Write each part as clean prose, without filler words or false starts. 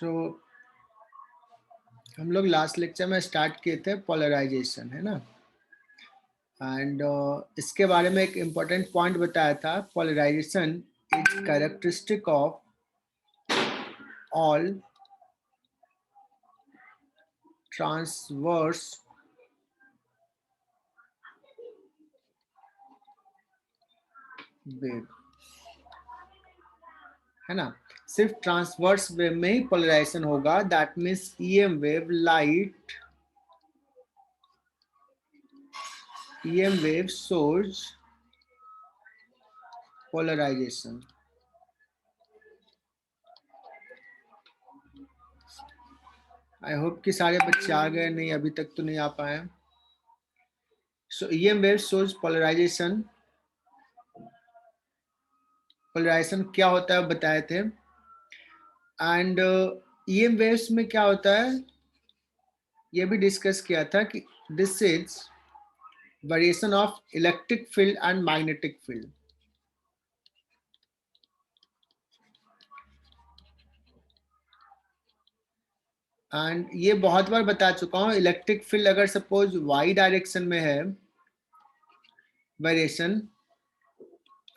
सो हम लोग last lecture में स्टार्ट किए थे पोलराइजेशन, है ना। एंड इसके बारे में एक इम्पोर्टेंट पॉइंट बताया था, polarization is characteristic of all transverse wave, है ना। सिर्फ ट्रांसवर्स वेव में ही पोलराइजेशन होगा, that means EM wave, light EM wave shows polarization. I hope कि सारे बच्चे आ गए, नहीं अभी तक तो नहीं आ पाए। So EM wave shows polarization. Polarization क्या होता है बताए थे। एंड EM waves में क्या होता है ये भी डिस्कस किया था कि this is variation of electric field and magnetic field. And ये बहुत बार बता चुका हूँ, इलेक्ट्रिक फील्ड अगर सपोज वाई डायरेक्शन में है variation,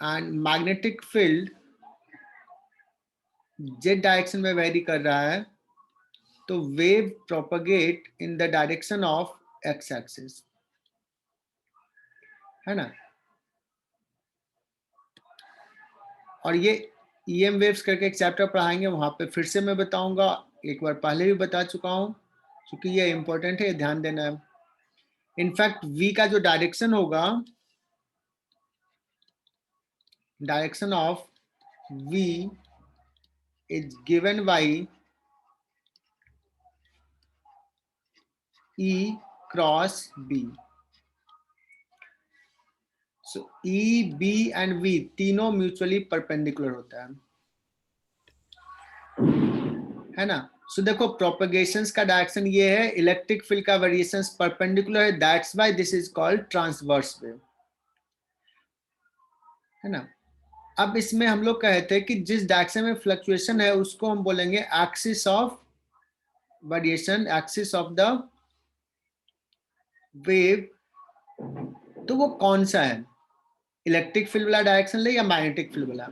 and magnetic field Z direction में वेरी कर रहा है, तो wave propagate in the direction of x axis, है ना। और ये EM वेव्स करके एक चैप्टर पढ़ाएंगे, वहां पे फिर से मैं बताऊंगा, एक बार पहले भी बता चुका हूं, क्योंकि ये इंपॉर्टेंट है, ध्यान देना है। इनफैक्ट V का जो डायरेक्शन होगा, direction of V is given by E cross B। So E, B and V तीनों म्यूचुअली परपेंडिकुलर होता है ना। सो देखो प्रोपगेशंस का डायरेक्शन ये है, इलेक्ट्रिक फील्ड का वेरिएशंस परपेंडिकुलर है, that's why this is called transverse wave, है ना। अब इसमें हम लोग कहे थे कि जिस डायरेक्शन में फ्लक्चुएशन है उसको हम बोलेंगे axis of variation, axis of the wave. तो वो कौन सा है, इलेक्ट्रिक फील्ड वाला डायरेक्शन ले या मैग्नेटिक फील्ड वाला।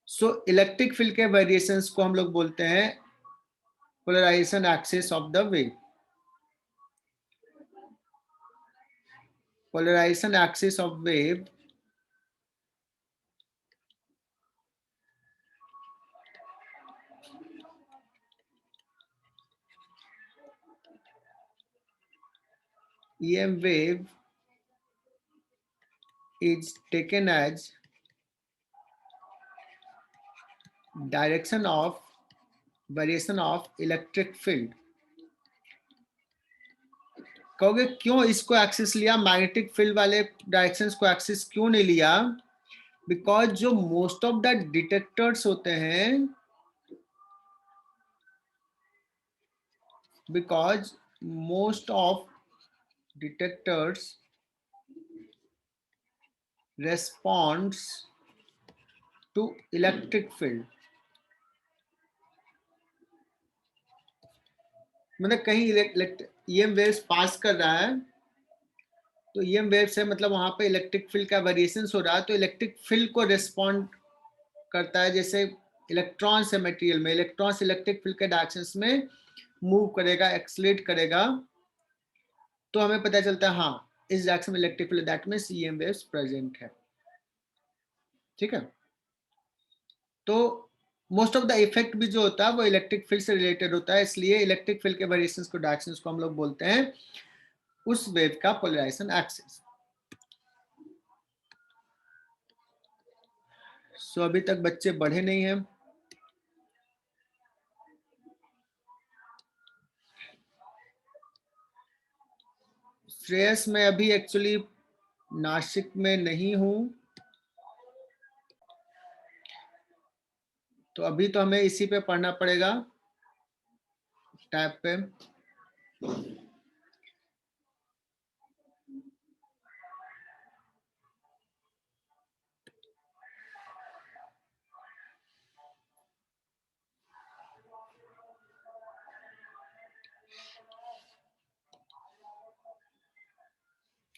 सो इलेक्ट्रिक फील्ड के वेरिएशंस को हम लोग बोलते हैं polarization axis of the wave. Polarization axis of wave EM wave is taken as direction of variation of electric field। कहोगे क्यों इसको एक्सिस लिया, मैग्नेटिक फील्ड वाले डायरेक्शंस को एक्सिस क्यों नहीं लिया। बिकॉज जो मोस्ट ऑफ द डिटेक्टर्स होते हैं, because most of detectors responds to electric field. मतलब कहीं EM वेव्स पास कर रहा है, तो EM वेव से मतलब वहां पे इलेक्ट्रिक फील्ड का वेरिएशन हो रहा है, तो इलेक्ट्रिक फील्ड को रेस्पॉन्ड करता है। जैसे इलेक्ट्रॉन्स है मटेरियल में, इलेक्ट्रॉन्स इलेक्ट्रिक फील्ड के डायरेक्शंस में मूव करेगा, एक्सलेट करेगा, तो हमें पता चलता है हाँ इस डायरेक्शन में electric field, that means EM waves present है। ठीक है, तो मोस्ट ऑफ द इफेक्ट भी जो होता है वो इलेक्ट्रिक फील्ड से रिलेटेड होता है, इसलिए इलेक्ट्रिक फील्ड के वेरिएशंस को, डायरेक्शंस को हम लोग बोलते हैं उस वेव का पोलराइजेशन एक्सिस। सो अभी तक बच्चे बढ़े नहीं हैं। श्रेयस मैं अभी एक्चुअली नासिक में नहीं हूं, तो अभी तो हमें इसी पे पढ़ना पड़ेगा, टैब पे।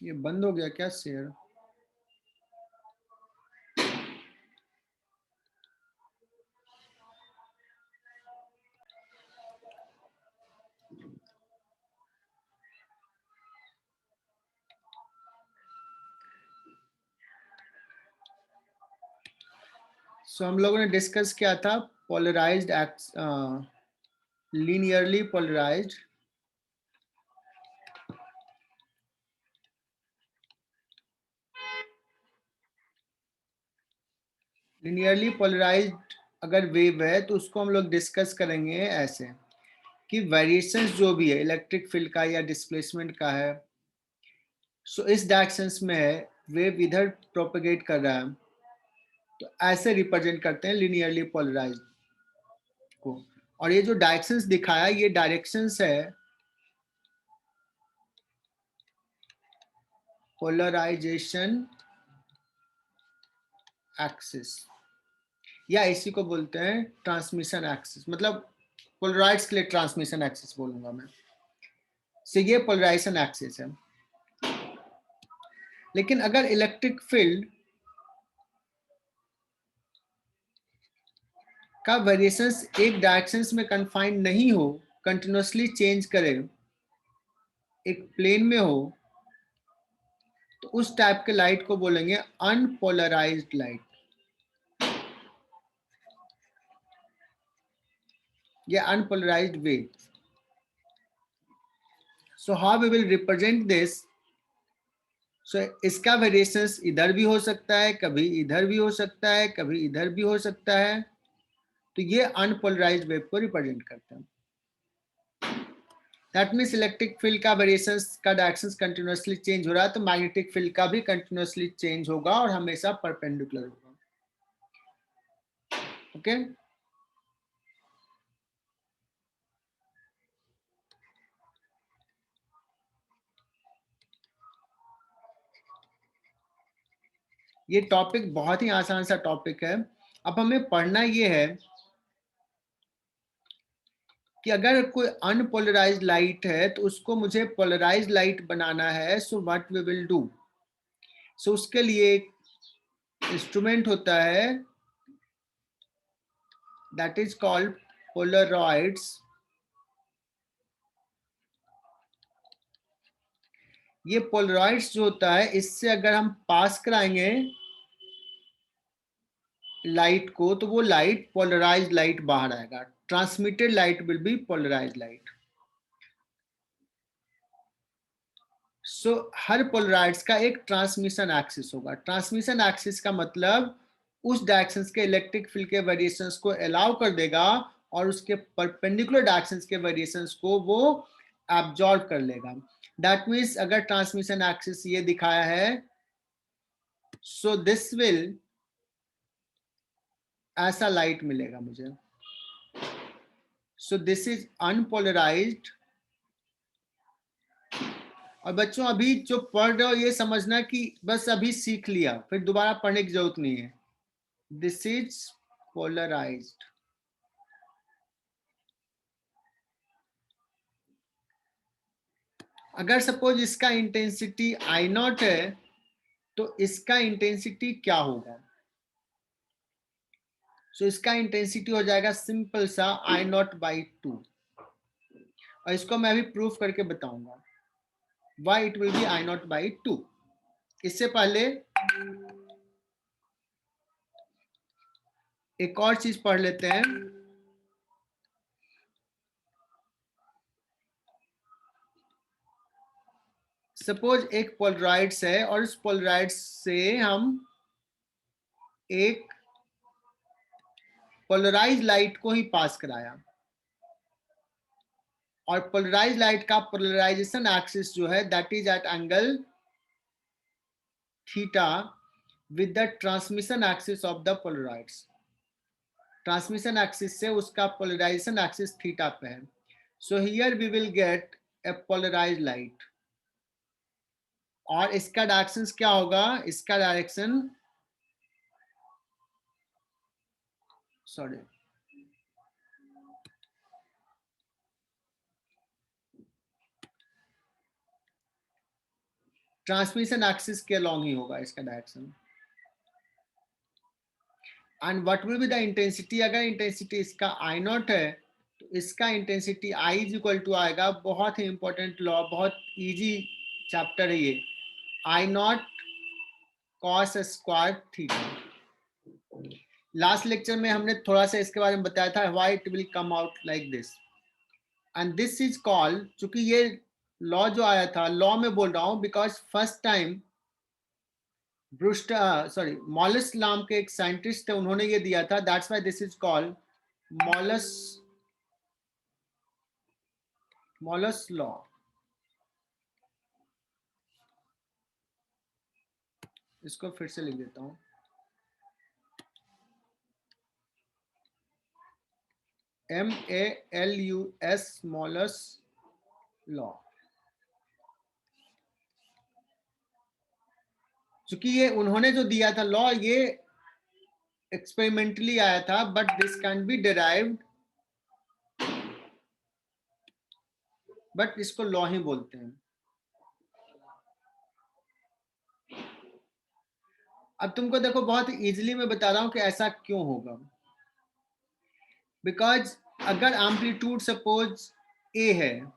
ये बंद हो गया क्या शेयर? सो हम लोगों ने डिस्कस किया था polarized linearly polarized linearly polarized अगर वेव है तो उसको हम लोग डिस्कस करेंगे ऐसे कि वेरिएशंस जो भी है इलेक्ट्रिक फील्ड का या डिस्प्लेसमेंट का है, सो इस डायरेक्शंस में है, वेव इधर प्रोपेगेट कर रहा है, तो ऐसे रिप्रेजेंट करते हैं लिनियरली पोलराइज्ड को। और ये जो डायरेक्शंस दिखाया ये डायरेक्शंस है पोलराइजेशन एक्सिस, या इसी को बोलते हैं ट्रांसमिशन एक्सिस, मतलब पोलराइड्स के लिए ट्रांसमिशन एक्सिस बोलूंगा मैं। सो ये पोलराइजेशन एक्सिस है। लेकिन अगर इलेक्ट्रिक फील्ड का वेरिएशंस एक डायरेक्शंस में कन्फाइंड नहीं हो, कंटिन्यूसली चेंज करे, एक प्लेन में हो, तो उस टाइप के लाइट को बोलेंगे अनपोलराइज्ड लाइट या unpolarised wave. So how we will represent this? So इसका वेरिएशंस इधर भी हो सकता है, कभी इधर भी हो सकता है, कभी इधर भी हो सकता है, तो ये अनपोलराइज्ड वेव को रिप्रेजेंट करते हैं। दैट मीन्स इलेक्ट्रिक फील्ड का वेरिएशंस का डायरेक्शंस कंटिन्यूअसली चेंज हो रहा है, तो मैग्नेटिक फील्ड का भी कंटिन्यूअसली चेंज होगा और हमेशा परपेंडिकुलर होगा। ओके ये टॉपिक बहुत ही आसान सा टॉपिक है। अब हमें पढ़ना ये है कि अगर कोई अनपोलराइज्ड लाइट है तो उसको मुझे पोलराइज्ड लाइट बनाना है। So what we will do? So उसके लिए एक इंस्ट्रूमेंट होता है दैट इज कॉल्ड पोलरॉइड्स। ये पोलरॉइड्स जो होता है, इससे अगर हम पास कराएंगे लाइट को तो वो लाइट पोलराइज्ड लाइट बाहर आएगा। Transmitted light will be polarised light. So हर पोलराइड्स का एक ट्रांसमिशन एक्सिस होगा। ट्रांसमिशन एक्सिस का मतलब उस डायरेक्शंस के इलेक्ट्रिक फील्ड के वेरिएशंस को अलाउ कर देगा और उसके परपेंडिकुलर डायरेक्शंस के वेरिएशंस को वो एब्जॉर्ब कर लेगा। दैट मीन्स अगर ट्रांसमिशन एक्सिस ये दिखाया है, सो दिस विल, ऐसा लाइट मिलेगा मुझे। सो दिस इज अनपोलराइज्ड। और बच्चों अभी जो पढ़ रहे हो ये समझना कि बस अभी सीख लिया, फिर दोबारा पढ़ने की जरूरत नहीं है। This is polarized. अगर सपोज इसका इंटेंसिटी आई नॉट है तो इसका इंटेंसिटी क्या होगा? सो इसका इंटेंसिटी हो जाएगा सिंपल सा आई नॉट बाई 2। और इसको मैं अभी प्रूफ करके बताऊंगा why it will be I naught by 2। इससे पहले एक और चीज पढ़ लेते हैं। सपोज एक पोलराइड्स है और उस पोलराइड्स से हम एक पोलराइज लाइट को ही पास कराया, और पोलराइज लाइट का पोलराइजेशन एक्सिस जो है that is at angle theta with the transmission axis of the polaroids. Transmission axis से उसका पोलराइजेशन एक्सिस थीटा पे है। So here we will get a polarise light. और इसका डायरेक्शन क्या होगा? इसका डायरेक्शन, सॉरी, ट्रांसमिशन एक्सिस के अलॉन्ग ही होगा इसका direction. And what will be the intensity, अगर इंटेंसिटी इसका आई नॉट है तो इसका intensity I is equal to आएगा, बहुत ही इंपॉर्टेंट लॉ, बहुत इजी चैप्टर है ये, I naught cos square theta. Last lecture में हमने थोड़ा सा इसके बारे में बताया था, why it will come out like this, and this is called, चूंकि ये लॉ जो आया था, लॉ में बोल रहा हूं because first time Brewster sorry Malus नाम के एक साइंटिस्ट थे, उन्होंने ये दिया था, that's why this is called Malus law. इसको फिर से लिख देता हूं, MALUS मॉलस लॉ। चूंकि ये उन्होंने जो दिया था लॉ, ये एक्सपेरिमेंटली आया था, but this can be derived, but इसको लॉ ही बोलते हैं। अब तुमको देखो बहुत इजीली मैं बता रहा हूं कि ऐसा क्यों होगा, बिकॉज अगर एम्पलीट्यूड सपोज ए है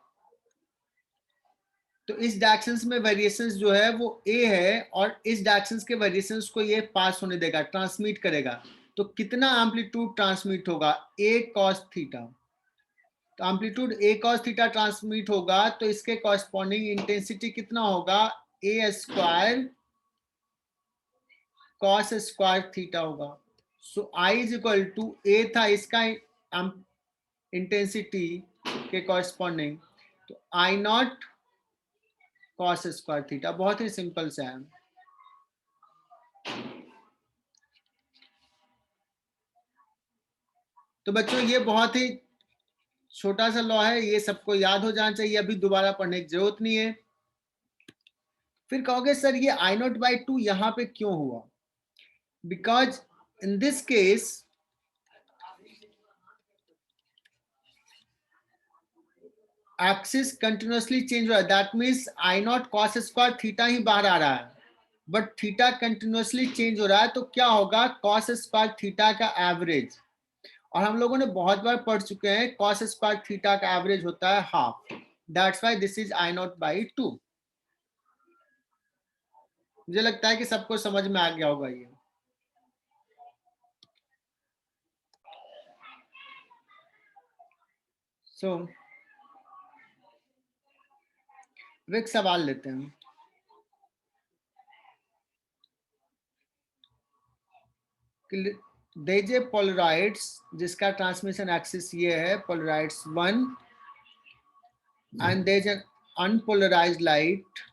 तो इस डायरेक्शंस में वेरिएशंस जो है वो ए है, और इस डायरेक्शंस के वेरिएशंस को ये पास होने देगा, ट्रांसमिट करेगा। तो कितना एम्पलीट्यूड ट्रांसमिट होगा, ए कॉस थीटा। तो एम्पलीट्यूड ए कॉस थीटा ट्रांसमिट होगा, तो इसके कॉरस्पॉन्डिंग इंटेंसिटी कितना होगा, ए स्क्वायर कॉस स्क्वायर थीटा होगा। सो आई इज इक्वल टू, ए था इसका इंटेंसिटी के कॉरस्पॉन्डिंग, तो आई नॉट कॉस स्क्वायर थीटा। बहुत ही सिंपल सा है। तो बच्चों ये बहुत ही छोटा सा लॉ है, ये सबको याद हो जाना चाहिए, अभी दोबारा पढ़ने की जरूरत नहीं है। फिर कहोगे सर ये आई नॉट बाई टू यहाँ पे क्यों हुआ, because in this case axis continuously change हो रहा है, that means I naught cos square theta ही बाहर आ रहा है, बट थीटा कंटिन्यूअसली चेंज हो रहा है, तो क्या होगा, कॉस स्क्वायर थीटा का एवरेज, और हम लोगों ने बहुत बार पढ़ चुके हैं कॉस स्क्वायर थीटा का एवरेज होता है half, that's why this is I naught by two. मुझे लगता है कि सबको समझ में आ गया होगा ये। सो एक सवाल लेते हैं, देजे पोलराइड्स जिसका ट्रांसमिशन एक्सिस ये है, polaroids 1, and there's an unpolarised light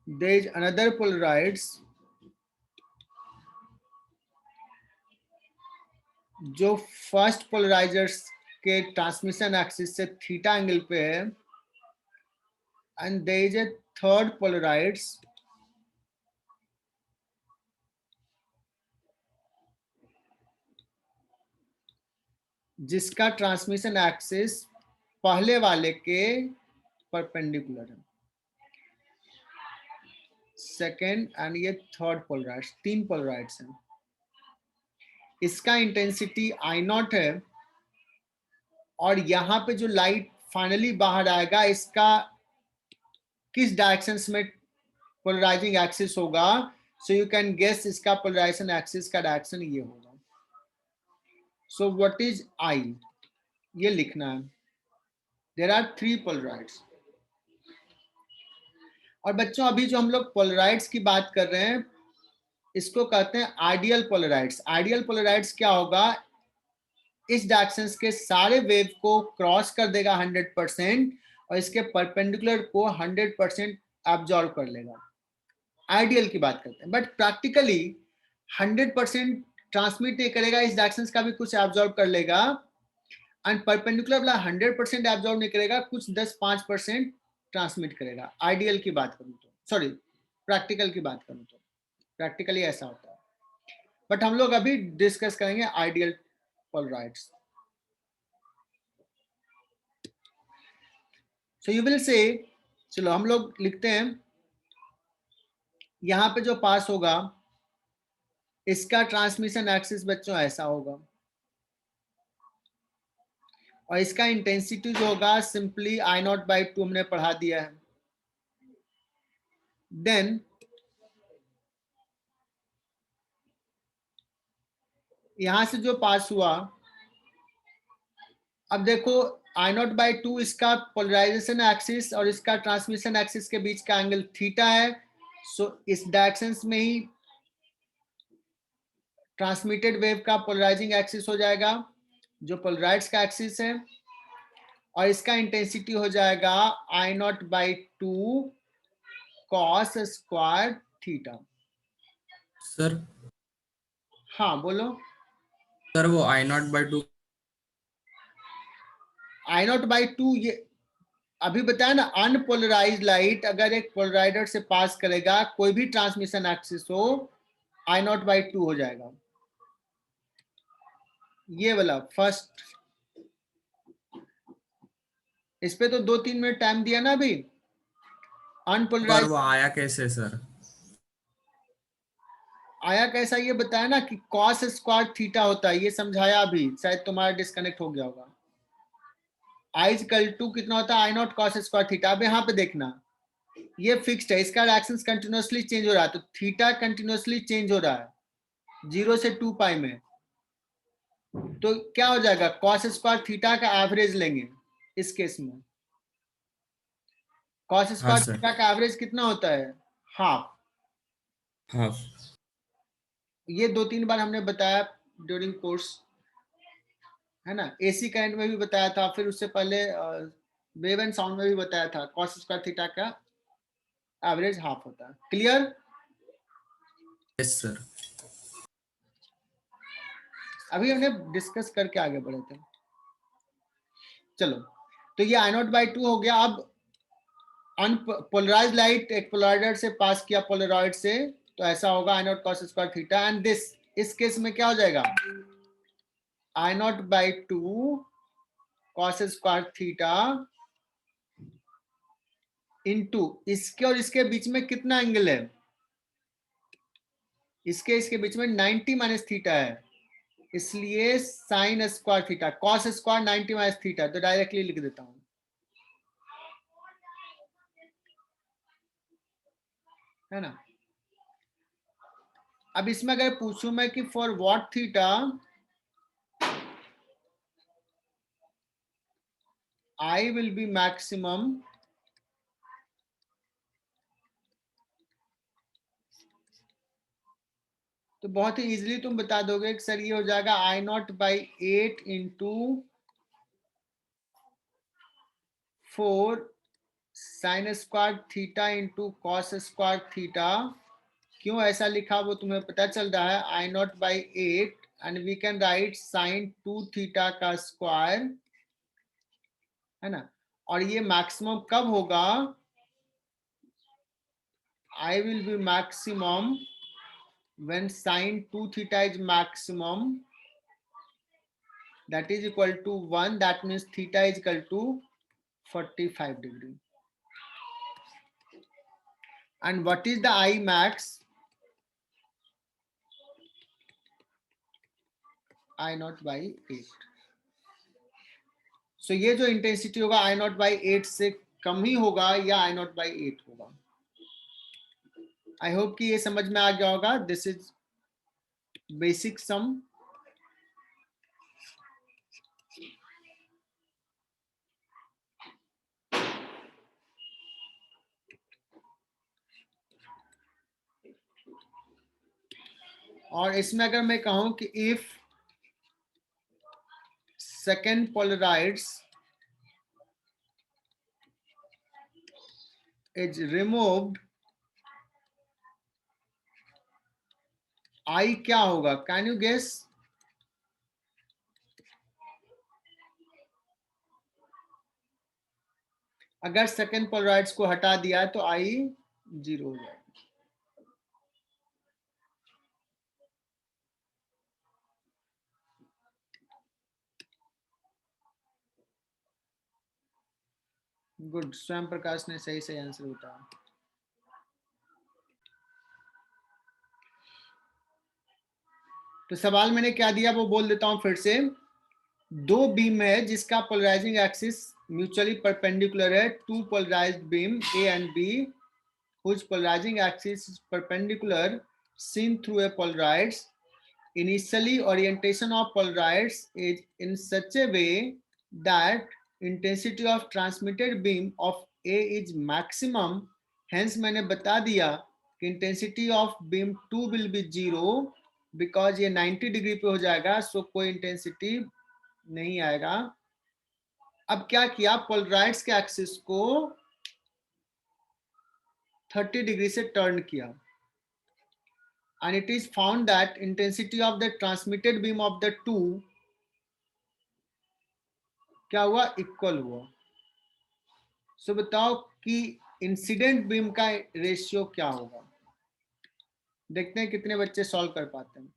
there is another polarides जो फर्स्ट पोलराइजर्स के ट्रांसमिशन एक्सिस से थीटा एंगल पे है, and there is a third polaroids जिसका ट्रांसमिशन एक्सिस पहले वाले के परपेंडिकुलर है, सेकेंड एंड ये थर्ड पोलराइड्स, तीन पोलराइड्स हैं। इसका इंटेंसिटी आई नॉट है, और यहाँ पे जो लाइट फाइनली बाहर आएगा इसका किस डायरेक्शंस में पोलराइजिंग एक्सिस होगा, सो यू कैन गेस इसका पोलराइजेशन एक्सिस का डायरेक्शन ये होगा। सो व्हाट इज आई, ये लिखना है, देयर आर थ्री पोलराइड्स। और बच्चों अभी जो हम लोग पोलराइड्स की बात कर रहे हैं इसको कहते हैं आइडियल पोलराइड्स। आइडियल पोलराइड्स क्या होगा, इस डायरेक्शंस के सारे वेव को क्रॉस कर देगा 100%, और इसके परपेंडिकुलर को 100% एब्जॉर्ब कर लेगा। आइडियल की बात करते हैं, बट प्रैक्टिकली 100% ट्रांसमिट नहीं करेगा, इस डायरेक्शंस का भी कुछ एब्जॉर्ब कर लेगा, एंड परपेंडिकुलर वाला 100% एब्जॉर्ब नहीं करेगा, कुछ 10-5% ट्रांसमिट करेगा। आइडियल की बात करूं तो, सॉरी प्रैक्टिकल की बात करूं तो प्रैक्टिकली ऐसा होता है। बट हम लोग अभी डिस्कस करेंगे ideal polaroids. So you will say, चलो हम लोग लिखते हैं, यहां पे जो पास होगा इसका ट्रांसमिशन एक्सिस बच्चों ऐसा होगा, और इसका इंटेंसिटी जो होगा सिंपली I0/2 हमने पढ़ा दिया है. देन यहां से जो पास हुआ, अब देखो I0/2 इसका पोलराइजेशन एक्सिस और इसका ट्रांसमिशन एक्सिस के बीच का एंगल थीटा है. सो इस डायरेक्शन में ही ट्रांसमिटेड वेव का पोलराइजिंग एक्सिस हो जाएगा जो पोलराइड्स का एक्सिस है, और इसका इंटेंसिटी हो जाएगा I0/2 cos square theta. Sir हाँ बोलो. सर वो I0/2 I0/2 ये अभी बताया ना, अनपोलराइज लाइट अगर एक पोलराइडर से पास करेगा, कोई भी ट्रांसमिशन एक्सिस हो, I0/2 हो जाएगा. ये वाला फर्स्ट, इस पे तो 2-3 मिनट टाइम दिया ना अभी. पर अनपोलराइज वो आया कैसे सर? आया कैसा ये बताया ना कि cos स्क्वायर थीटा होता है, ये समझाया अभी, शायद तुम्हारा डिस्कनेक्ट हो गया होगा. I=2 कितना होता है, I0 cos स्क्वायर थीटा. अब यहाँ पे देखना, ये फिक्स्ड है, इसका डायरेक्शन कंटिन्यूअसली चेंज हो रहा है, तो थीटा कंटिन्यूअसली चेंज हो रहा है 0 से 2π में. तो क्या हो जाएगा, cos स्क्वायर थीटा का एवरेज लेंगे इस केस में. cos हाँ स्क्वायर सर, थीटा का एवरेज कितना होता है, हाफ. हाफ. ये 2-3 बार हमने बताया ड्यूरिंग कोर्स, है ना. एसी करंट में भी बताया था, फिर उससे पहले वेव एंड साउंड में भी बताया था, cos स्क्वायर थीटा का एवरेज हाफ होता है. क्लियर. Yes sir. अभी हमने डिस्कस करके आगे बढ़े थे. चलो, तो ये I0/2 हो गया. अब अनपोलराइज लाइट एक पोलराइडर से पास किया पोलराइड से, तो ऐसा होगा I0 cos square theta. And this, इस केस में क्या हो जाएगा, I0/2 cos square theta into इसके और इसके बीच में कितना एंगल है, इसके बीच में 90 माइनस थीटा है, इसलिए sine square theta. Cos square 90 minus theta, तो डायरेक्टली लिख देता हूं, है ना. अब इसमें अगर पूछूं मैं कि for what theta I will be maximum, तो बहुत ही इजीली तुम बता दोगे कि सर ये हो जाएगा I0/8 into 4 sine square theta into cos square theta. क्यों ऐसा लिखा वो तुम्हें पता चल रहा है. I0/8 and we can write sine 2 theta का स्क्वायर, है ना. और ये मैक्सिमम कब होगा, I will be maximum when sin 2 theta is maximum, that is equal to 1, that means theta is equal to 45 degree. And what is the I max? I0/8. So ये जो intensity होगा I0/8 से कम ही होगा या I0/8 होगा. आई hope कि ये समझ में आ गया होगा. This is basic sum. और इसमें अगर मैं कहूं कि if second polarides is removed, I क्या होगा, कैन यू गेस. अगर सेकंड पोलराइड्स को हटा दिया तो I 0 हो जाएगा. गुड, स्वयं प्रकाश ने सही आंसर बताया। तो सवाल मैंने क्या दिया वो बोल देता हूं फिर से। दो बीम है जिसका पोलराइजिंग एक्सिस म्यूचुअली परपेंडिकुलर है, two polarized beam A and B whose polarizing axis is perpendicular seen through a polaroids. Initially, orientation of polaroids is in such a way that intensity of transmitted beam of A is maximum. Hence, मैंने बता दिया कि intensity of beam 2 will be 0 because ये 90 degree पे हो जाएगा, so कोई intensity नहीं आएगा। अब क्या किया, पोलराइड्स के एक्सिस को 30 डिग्री से टर्न किया, and it is found that intensity of the transmitted beam of the two क्या हुआ, इक्वल हुआ। सो बताओ कि इंसिडेंट बीम का रेशियो क्या होगा। देखते हैं कितने बच्चे सॉल्व कर पाते हैं।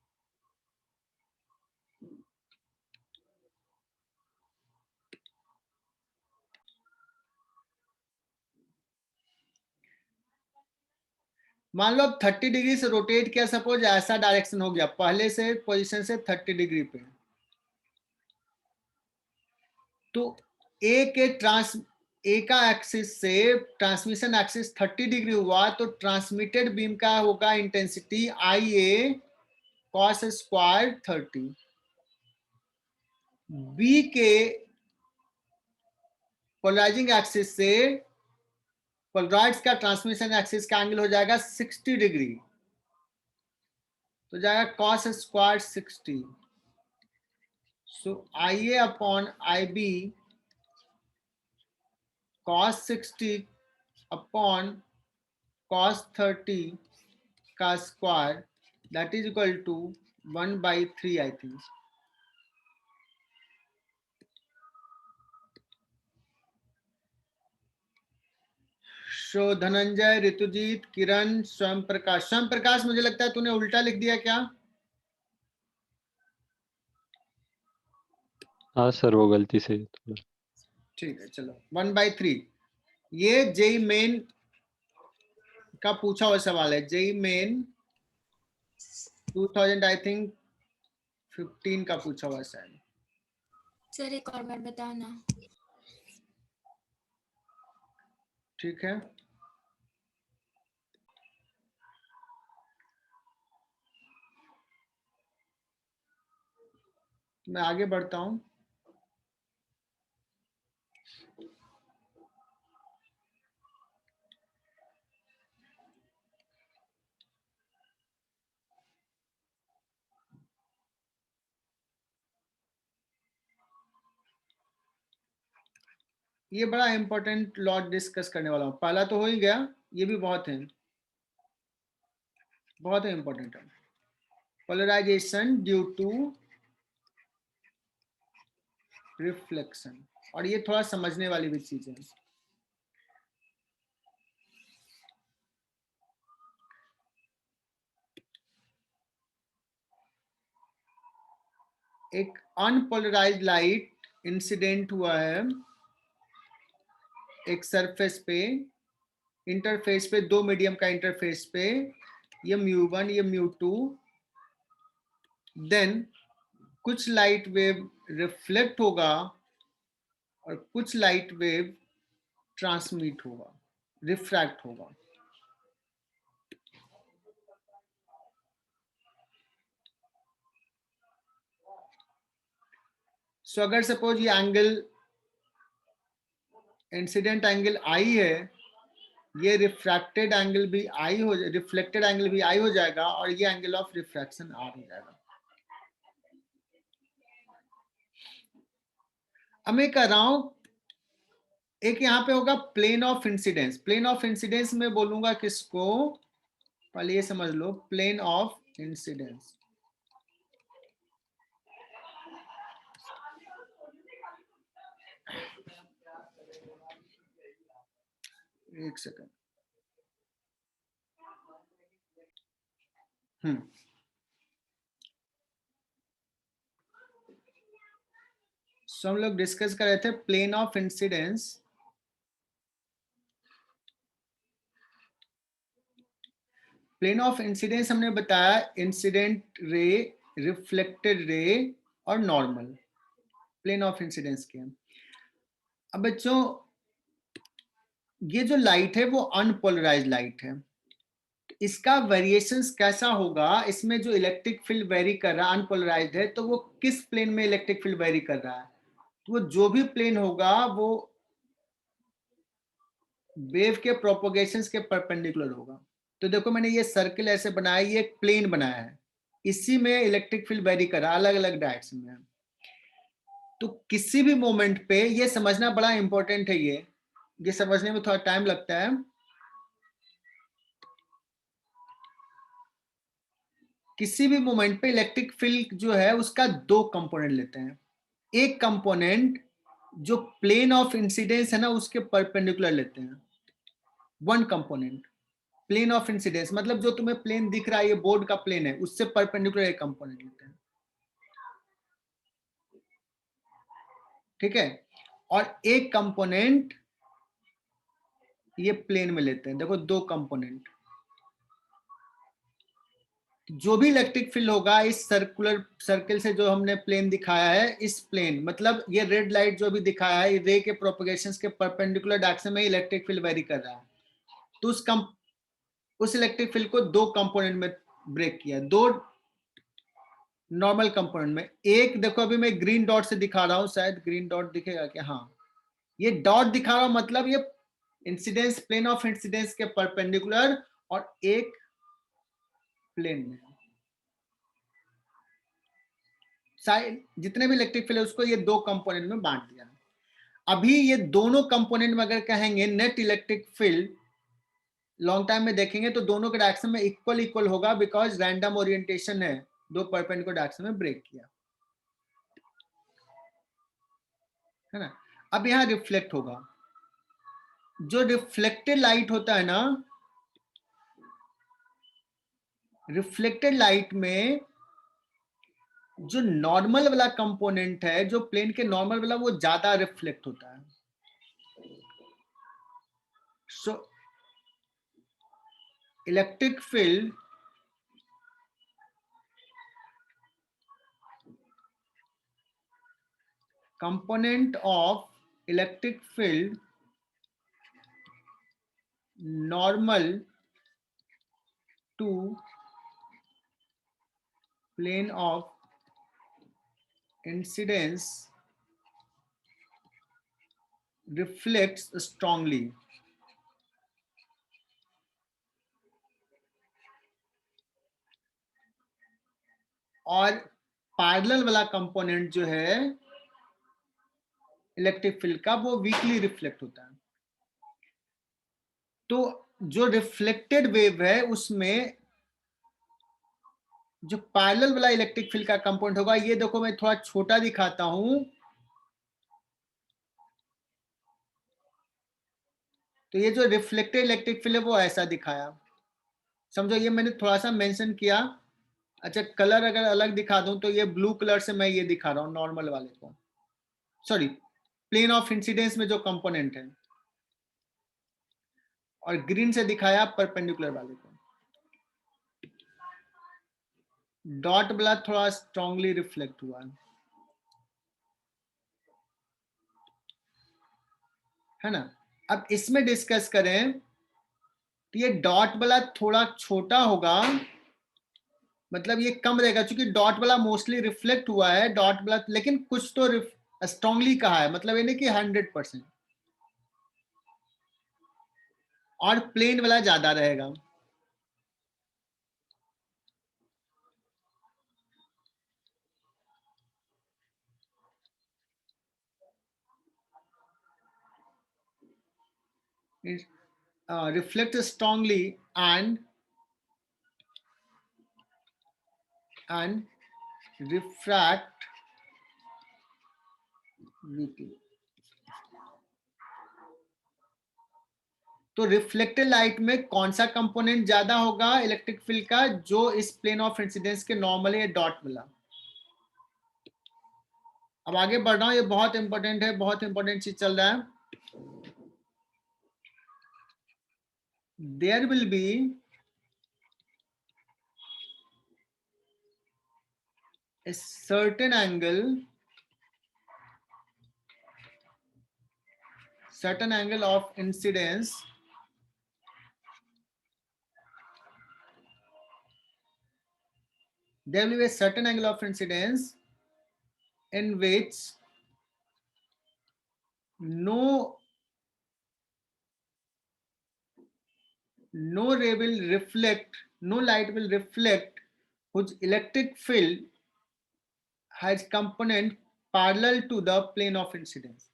मान लो अब 30 डिग्री से रोटेट किया, सपोज ऐसा डायरेक्शन हो गया, पहले से पोजीशन से 30 डिग्री पे, तो ए का एक्सिस से ट्रांसमिशन एक्सिस 30 डिग्री हुआ, तो ट्रांसमिटेड बीम का होगा intensity I A cos square 30। B के पोलराइजिंग एक्सिस से पोलराइड्स का ट्रांसमिशन एक्सिस का एंगल हो जाएगा 60 डिग्री, तो जाएगा cos square 60। So I A upon I B cos 60 upon cos 30 का square, that is equal to 1/3 I think. So Dhananjay, Ritujit, Kiran, Swayam Prakash मुझे लगता है तूने उल्टा लिख दिया क्या। हाँ सर, वो गलती से थोड़ा। ठीक है चलो, 1/3। ये जेई मेन का पूछा हुआ सवाल है, जेई मेन 2000 आई थिंक 15 का पूछा हुआ शायद। सर एक और बार बताओ ना। ठीक है, मैं आगे बढ़ता हूं। ये बड़ा इंपॉर्टेंट लॉ डिस्कस करने वाला हूं, पहला तो हो ही गया, ये भी बहुत है इंपॉर्टेंट है। पोलराइजेशन ड्यू टू रिफ्लेक्शन, और ये थोड़ा समझने वाली भी चीज है। एक अनपोलराइज्ड लाइट इंसिडेंट हुआ है एक सरफेस पे, इंटरफेस पे, दो मीडियम का इंटरफेस पे, ये μ1 ये μ2, देन कुछ लाइट वेव रिफ्लेक्ट होगा और कुछ लाइट वेव ट्रांसमिट होगा, रिफ्रैक्ट होगा। सो अगर सपोज ये एंगल इंसिडेंट एंगल आई है, ये रिफ्रैक्टेड एंगल भी आई हो, रिफ्लेक्टेड एंगल भी आई हो जाएगा, और ये एंगल ऑफ रिफ्रैक्शन आर हो जाएगा। अब मैं कह रहा हूं एक यहां पे होगा plane of incidence. Plane of incidence में बोलूंगा किसको, पहले ये समझ लो, प्लेन ऑफ इंसिडेंस। एक सेकंड। सो हम लोग डिस्कस कर रहे थे plane of incidence plane of incidence हमने बताया इंसिडेंट रे, रिफ्लेक्टेड रे और नॉर्मल प्लेन ऑफ इंसिडेंस के। अब बच्चों ये जो लाइट है वो अनपोलराइज्ड लाइट है, इसका वेरिएशंस कैसा होगा, इसमें जो इलेक्ट्रिक फील्ड वेरी कर रहा है अनपोलराइज्ड है, तो वो किस प्लेन में इलेक्ट्रिक फील्ड वेरी कर रहा है, तो वो जो भी प्लेन होगा वो वेव के प्रोपोगेशन के परपेंडिकुलर होगा। तो देखो मैंने ये सर्कल ऐसे बनाया, ये एक प्लेन बनाया है, इसी में इलेक्ट्रिक फील्ड वेरी कर रहा है अलग अलग डायरेक्शन में। तो किसी भी मोमेंट पे ये समझना बड़ा इंपॉर्टेंट है, ये समझने में थोड़ा टाइम लगता है। किसी भी मोमेंट पे इलेक्ट्रिक फील्ड जो है उसका दो कंपोनेंट लेते हैं, एक कंपोनेंट जो प्लेन ऑफ इंसिडेंस है ना उसके परपेंडिकुलर लेते हैं, one component plane of incidence, मतलब जो तुम्हें प्लेन दिख रहा है ये बोर्ड का प्लेन है उससे परपेंडिकुलर एक कंपोनेंट लेते हैं, ठीक है, और एक कंपोनेंट ये प्लेन में लेते हैं। देखो दो कंपोनेंट, जो भी इलेक्ट्रिक फील्ड होगा इस सर्कुलर सर्कल से जो हमने प्लेन दिखाया है, इस प्लेन मतलब ये रेड लाइट जो भी दिखाया है रे के प्रोपगेशन के परपेंडिकुलर डायरेक्शन में इलेक्ट्रिक फील्ड वेरी कर रहा है। तो उस इलेक्ट्रिक फील्ड को दो कंपोनेंट में ब्रेक किया, दो नॉर्मल कंपोनेंट में। एक देखो अभी मैं ग्रीन डॉट से दिखा रहा हूं, शायद ग्रीन डॉट दिखेगा क्या, हाँ ये डॉट दिखा रहा हूं, मतलब ये इंसिडेंस प्लेन ऑफ इंसिडेंस के परपेंडिकुलर और एक प्लेन में, जितने भी इलेक्ट्रिक फील्ड है उसको ये दो कंपोनेंट में बांट दिया। अभी ये दोनों कंपोनेंट में अगर कहेंगे net electric field long time में देखेंगे तो दोनों के डायरेक्शन में इक्वल इक्वल होगा, बिकॉज रैंडम ओरिएंटेशन है, दो परपेंडिकुलर डायरेक्शन में ब्रेक किया है ना। अब यहां रिफ्लेक्ट होगा, जो रिफ्लेक्टेड लाइट होता है ना, रिफ्लेक्टेड लाइट में जो नॉर्मल वाला कंपोनेंट है, जो प्लेन के नॉर्मल वाला, वो ज्यादा रिफ्लेक्ट होता है। सो electric field component of electric field normal to plane of incidence reflects strongly। और पैरेलल वाला कंपोनेंट जो है इलेक्ट्रिक फील्ड का वो वीकली रिफ्लेक्ट होता है। तो जो रिफ्लेक्टेड वेव है उसमें जो पैरेलल वाला इलेक्ट्रिक फील्ड का कंपोनेंट होगा, ये देखो मैं थोड़ा छोटा दिखाता हूं, तो ये जो रिफ्लेक्टेड इलेक्ट्रिक फील्ड है वो ऐसा दिखाया, समझो ये मैंने थोड़ा सा मेंशन किया। अच्छा कलर अगर अलग दिखा दूं तो ये ब्लू कलर से मैं ये दिखा रहा हूं नॉर्मल वाले को, सॉरी प्लेन ऑफ इंसिडेंस में जो कंपोनेंट है, और ग्रीन से दिखाया परपेंडिकुलर वाले को। डॉट वाला थोड़ा स्ट्रांगली रिफ्लेक्ट हुआ है ना। अब इसमें डिस्कस करें तो ये डॉट वाला थोड़ा छोटा होगा, मतलब ये कम रहेगा, क्योंकि डॉट वाला मोस्टली रिफ्लेक्ट हुआ है, डॉट वाला लेकिन कुछ तो स्ट्रांगली कहा है, मतलब ये नहीं कि 100%, और प्लेन वाला ज्यादा रहेगा। Reflect strongly and refract weakly। तो रिफ्लेक्टेड लाइट में कौन सा कंपोनेंट ज्यादा होगा इलेक्ट्रिक फील्ड का, जो इस प्लेन ऑफ इंसिडेंस के नॉर्मल है डॉट वाला। अब आगे बढ़ रहा हूं, ये बहुत इंपॉर्टेंट है, बहुत इंपॉर्टेंट चीज चल रहा है। There will be a certain angle of incidence there will be a certain angle of incidence in which no ray will reflect, no light will reflect, whose electric field has component parallel to the plane of incidence.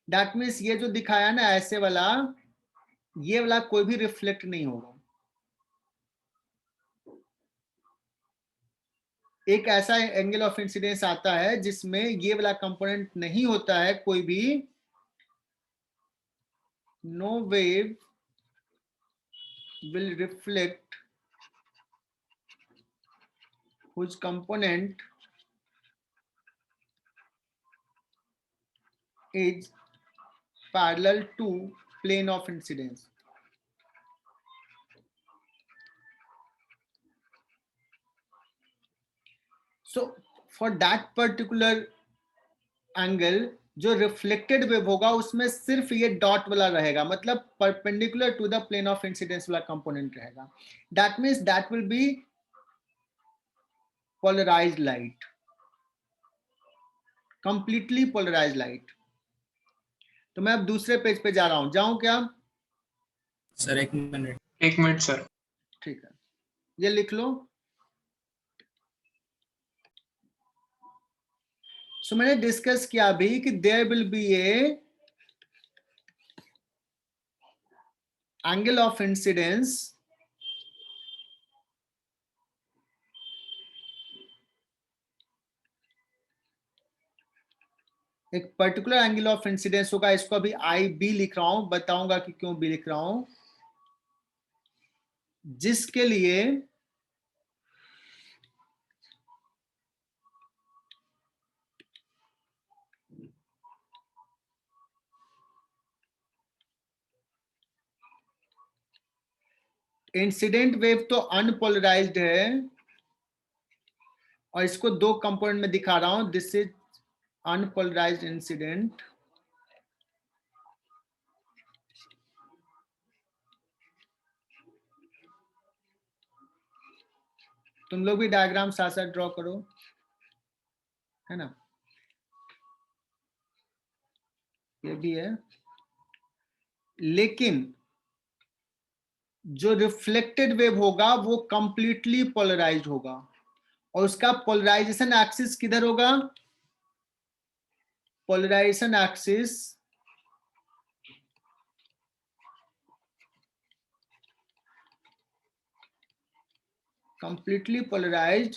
That means ये जो दिखाया ना ऐसे वाला, ये वाला कोई भी रिफ्लेक्ट नहीं होगा. एक ऐसा एंगल ऑफ इंसिडेंस आता है जिसमें ये वाला कंपोनेंट नहीं होता है कोई भी. No wave will reflect whose component is parallel to plane of incidence. So for that particular angle जो रिफ्लेक्टेड वेव होगा उसमें सिर्फ ये डॉट वाला रहेगा, मतलब perpendicular to the plane of incidence वाला कंपोनेंट रहेगा. That means that will be polarised light, completely polarized light. तो मैं अब दूसरे पेज पे जा रहा हूं, जाऊं क्या सर? एक मिनट सर. ठीक है, ये लिख लो. सो मैंने डिस्कस किया अभी कि there will be a angle of incidence एक पर्टिकुलर एंगल ऑफ इंसिडेंस होगा. इसको अभी आई बी लिख रहा हूं, बताऊंगा कि क्यों बी लिख रहा हूं. जिसके लिए इंसिडेंट वेव तो अनपोलराइज्ड है और इसको दो कंपोनेंट में दिखा रहा हूं. This is unpolarised incident. तुम लोग भी डायग्राम साथ साथ ड्रॉ करो, है ना. ये भी है, लेकिन जो रिफ्लेक्टेड वेव होगा वो कंप्लीटली पोलराइज्ड होगा और उसका पोलराइजेशन एक्सिस किधर होगा. Polarization axis completely polarized,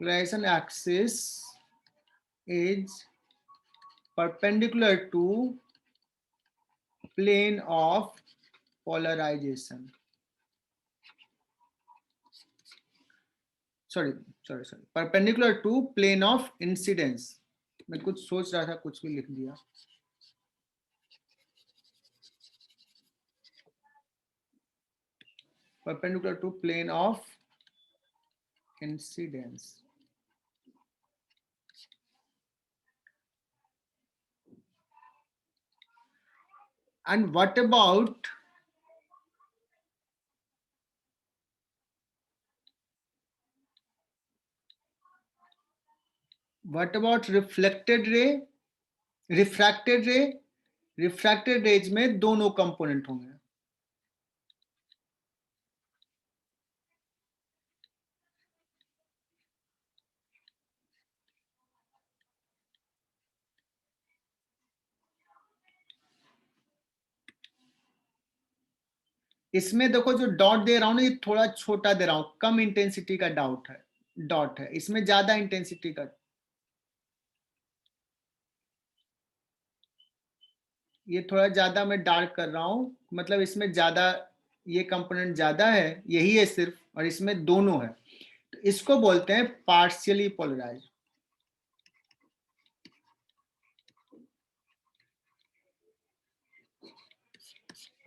polarization axis is perpendicular to plane of polarization. sorry perpendicular to plane of incidence. मैं कुछ सोच रहा था, कुछ भी लिख दिया. perpendicular to plane of incidence. And what about reflected ray, refracted ray? refracted rays में दोनों कंपोनेंट होंगे. इसमें देखो जो डॉट दे रहा हूं ना, ये थोड़ा छोटा दे रहा हूं, कम इंटेंसिटी का डॉट है. इसमें ज्यादा इंटेंसिटी का, ये थोड़ा ज्यादा मैं डार्क कर रहा हूं, मतलब इसमें ज्यादा ये कंपोनेंट ज्यादा है, यही है सिर्फ, और इसमें दोनों है. तो इसको बोलते हैं पार्शियली पोलराइज्ड.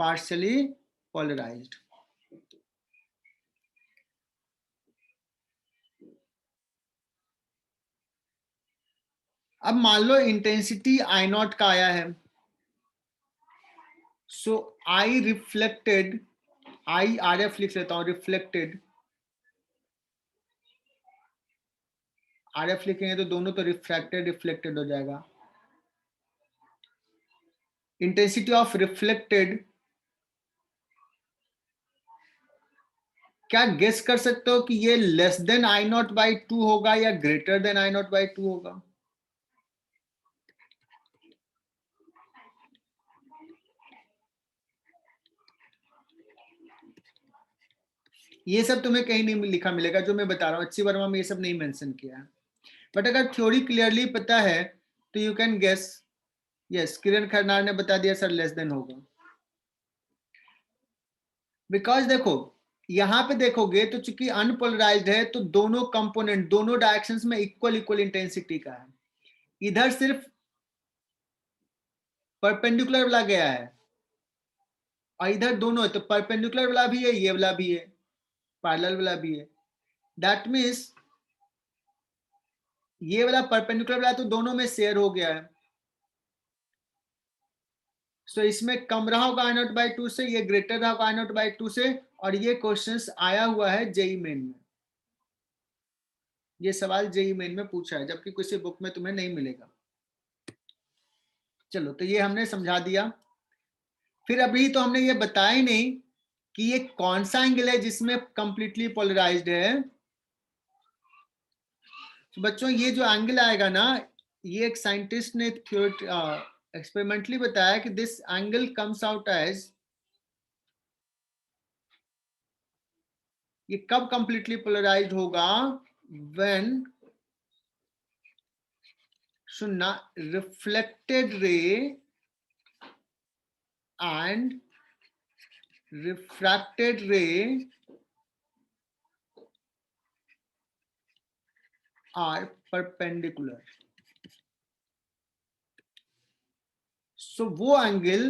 partially polarized. अब मान लो इंटेंसिटी आई नॉट का आया है, सो आई रिफ्लेक्टेड, आई आर एफ लिख लेता हूं, रिफ्लेक्टेड, आर एफ लिखेंगे तो दोनों तो रिफ्रैक्टेड रिफ्लेक्टेड हो जाएगा। इंटेंसिटी ऑफ रिफ्लेक्टेड, क्या गेस कर सकते हो कि ये less than I naught by 2 होगा या greater than I naught by 2 होगा? ये सब तुम्हें कहीं नहीं लिखा मिलेगा जो मैं बता रहा हूं, अच्छी वर्मा में ये सब नहीं मेंशन किया है, बट अगर थ्योरी क्लियरली पता है तो यू कैन गेस। यस, किरण खरनार ने बता दिया सर लेस देन होगा, बिकॉज देखो यहां पे देखोगे तो चूंकि अनपोलराइज्ड है तो दोनों कंपोनेंट दोनों डायरेक्शंस में इक्वल इक्वल इंटेंसिटी का है, इधर सिर्फ परपेंडिकुलर वाला गया है और इधर दोनों है, तो परपेंडिकुलर वाला भी है, ये वाला भी है, पैरेलल वाला भी है। दैट मीन्स ये वाला परपेंडिकुलर वाला तो दोनों में शेयर हो गया है, सो इसमें कम रहा होगा आई नॉट बाई 2 से, ये ग्रेटर रहा होगा आई नॉट बाई 2 से, और ये क्वेश्चंस आया हुआ है जेई मेन में, ये सवाल जेई मेन में पूछा है, जबकि किसी बुक में तुम्हें नहीं मिलेगा। चलो तो ये हमने समझा दिया। फिर अभी तो हमने ये बताया ही नहीं कि ये कौन सा एंगल है जिसमें कंप्लीटली पोलराइज्ड है। तो बच्चों ये जो एंगल आएगा ना, ये एक साइंटिस्ट ने एक्सपेरिमेंटली बताया कि this angle comes out as, ये कब कंप्लीटली पोलराइज्ड होगा, व्हेन सुनना, reflected ray and refracted ray are perpendicular. So वो angle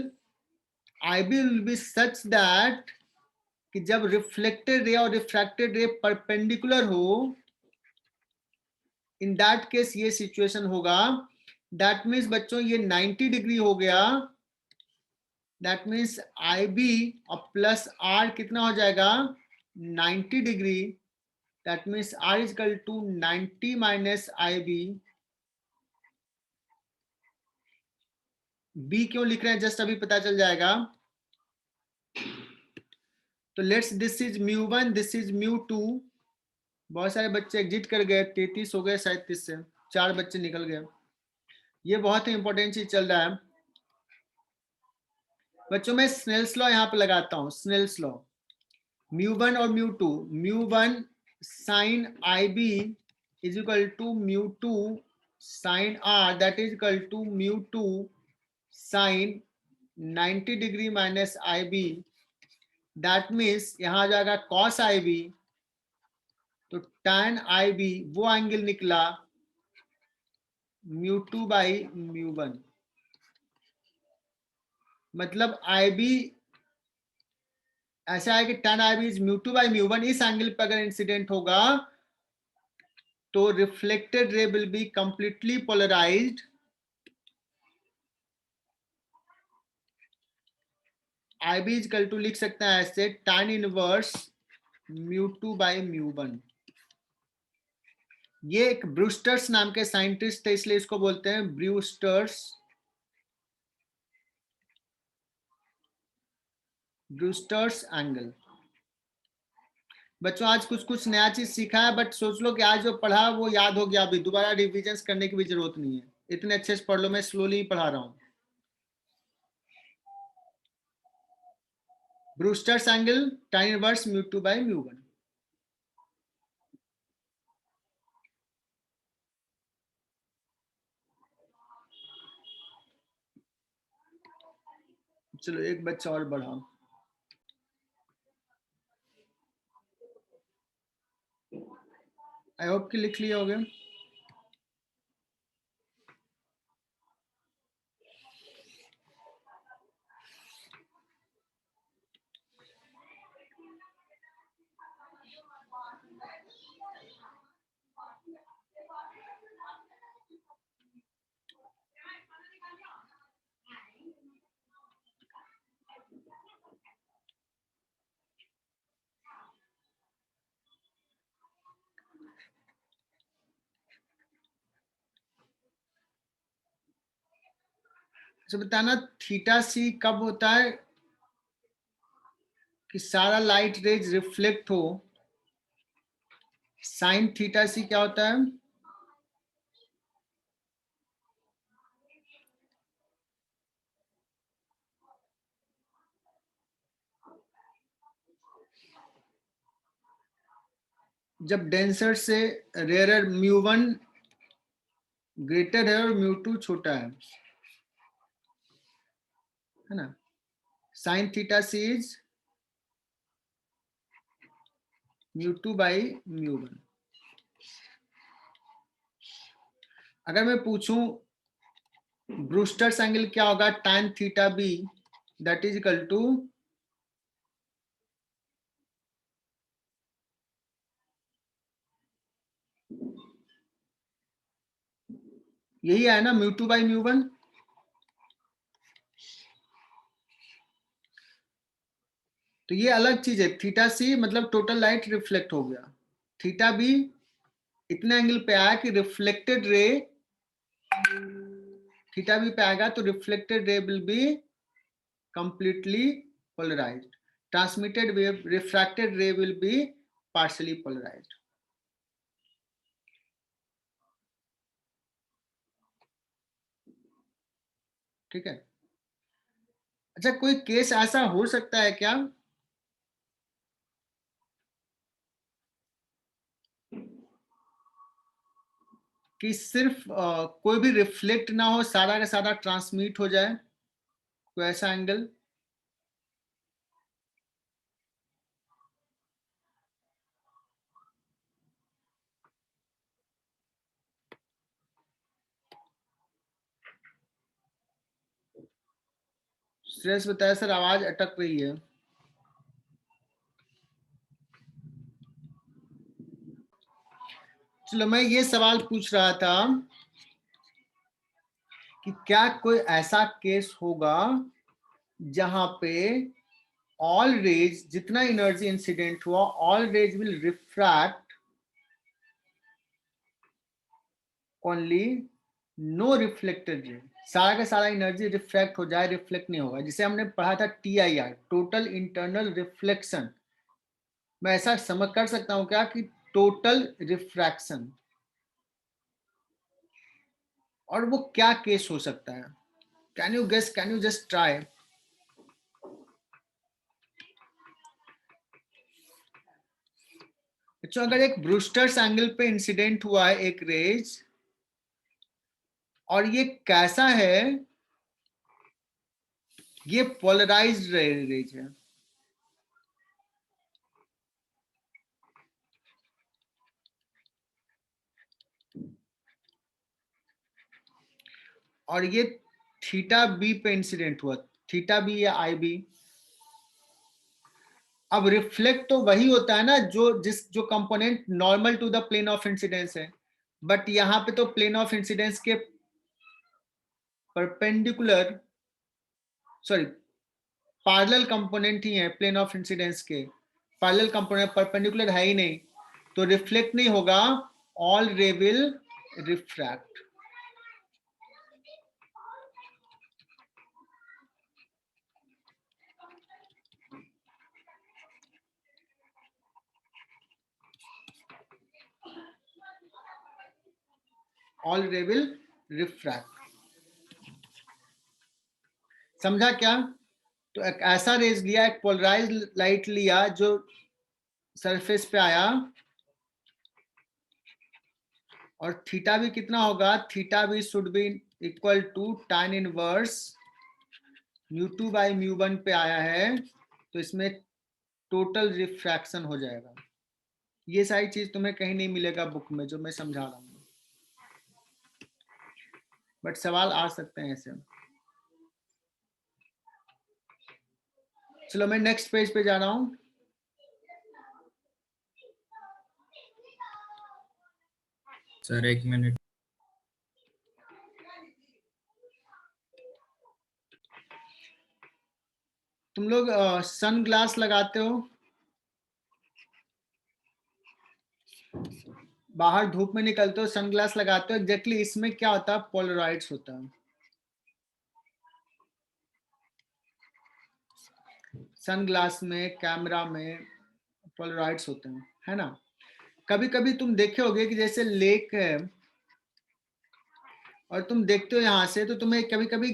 I B will be such that कि जब रिफ्लेक्टेड रे और रिफ्रैक्टेड रे परपेंडिकुलर हो, इन दैट केस ये सिचुएशन होगा, दैट मीन्स बच्चों ये 90 डिग्री हो गया, दैट मीन्स आई बी और प्लस आर कितना हो जाएगा 90 degree, that means are is equal to 90 minus I B. B क्यों लिख रहे हैं जस्ट अभी पता चल जाएगा। तो let's, this is mu one, this is mu to, बहुत सारे बच्चे एग्जिट कर गए, 33 हो गए शायद, 30 से 4 बच्चे निकल गए। ये बहुत ही इंपॉर्टेंट चीज चल रहा है बच्चों। मैं स्नेल्स लॉ यहाँ पे लगाता हूँ, स्नेल्स लॉ, म्यू वन और mu two, mu one sine I B is equal to mu two sine R, that is equal to mu two sine 90 degree minus I B, that means यहाँ आ जाएगा cos I B, तो tan I B वो angle निकला mu two by mu one, मतलब I B ऐसा है कि tan I B is mu two by mu one, इस एंगल पर अगर इंसिडेंट होगा तो reflected ray will be completely polarized, I B is equal to लिख सकते हैं ऐसे tan inverse mu two by mu one. ये एक ब्रूस्टर्स नाम के साइंटिस्ट थे इसलिए इसको बोलते हैं ब्रूस्टर्स, ब्रूस्टर्स एंगल। बच्चों आज कुछ कुछ नया चीज सीखा है, बट सोच लो कि आज जो पढ़ा वो याद हो गया, अभी दोबारा रिविजन करने की भी जरूरत नहीं है, इतने अच्छे से पढ़ लो, मैं स्लोली पढ़ा रहा हूं। Brewster's angle tan inverse mu two by mu one. चलो एक बच्चा और बढ़ाओ, आई होप कि लिख लिया होगा। तो बताना थीटा सी कब होता है कि सारा लाइट रेज रिफ्लेक्ट हो। साइन थीटा सी क्या होता है? जब डेंसर से रेयरर μ1 ग्रेटर है और μ2 छोटा है ना। Sine theta C is μ2 by μ1। अगर मैं पूछूं ब्रूस्टर्स एंगल क्या होगा, tan theta B that is equal to यही है ना, μ2 बाई μ1। तो ये अलग चीज है, थीटा सी मतलब टोटल लाइट रिफ्लेक्ट हो गया, थीटा बी इतने एंगल पे आया कि रिफ्लेक्टेड रे थीटा बी पे आएगा तो reflected ray will be completely polarized, transmitted wave refracted ray will be partially polarized. ठीक है। अच्छा, कोई केस ऐसा हो सकता है क्या कि सिर्फ कोई भी रिफ्लेक्ट ना हो, सारा का सारा ट्रांसमिट हो जाए, कोई ऐसा एंगल? श्रेयस बताया सर आवाज अटक रही है। चलो, मैं ये सवाल पूछ रहा था कि क्या कोई ऐसा केस होगा जहां पे ऑल रेज, जितना एनर्जी इंसिडेंट हुआ, all rays will refract only, no reflected ray, सारा का सारा एनर्जी रिफ्लेक्ट हो जाए, रिफ्लेक्ट नहीं होगा, जिसे हमने पढ़ा था TIR, टोटल इंटरनल रिफ्लेक्शन। मैं ऐसा समझ कर सकता हूं क्या कि टोटल रिफ्रैक्शन, और वो क्या केस हो सकता है? Can you guess, can you just try? अच्छा, अगर एक ब्रूस्टर्स एंगल पे इंसिडेंट हुआ है एक रेज, और ये कैसा है, ये पोलराइज्ड रेज है, और ये थीटा बी पे इंसिडेंट हुआ, थीटा बी या IB। अब रिफ्लेक्ट तो वही होता है ना जो component normal to the plane of incidence है, बट यहां पे तो प्लेन ऑफ इंसिडेंस के परपेंडिकुलर, सॉरी, पैरेलल कंपोनेंट ही है प्लेन ऑफ इंसिडेंस के, पैरेलल कंपोनेंट, परपेंडिकुलर है ही नहीं, तो रिफ्लेक्ट नहीं होगा, all ray will refract. All ray will refract. समझा क्या? तो एक ऐसा रेज लिया, एक पोलराइज लाइट लिया जो सरफेस पे आया, और थीटा भी कितना होगा, थीटा भी should be equal to tan inverse μ2 by μ1 पे आया है, तो इसमें टोटल रिफ्रैक्शन हो जाएगा। ये सारी चीज तुम्हें कहीं नहीं मिलेगा बुक में जो मैं समझा रहा हूँ, बट सवाल आ सकते हैं ऐसे। चलो, मैं नेक्स्ट पेज पे जा रहा हूँ। Sir 1 minute. तुम लोग सन ग्लास लगाते हो, बाहर धूप में निकलते हो, सन ग्लास लगाते हो, एग्जैक्टली इसमें क्या होता है, पोलराइड्स होता है। सनग्लास में, कैमरा में पोलराइड्स होते हैं, है ना। कभी कभी तुम देखे होगे कि जैसे लेक है और तुम देखते हो यहाँ से, तो तुम्हें कभी कभी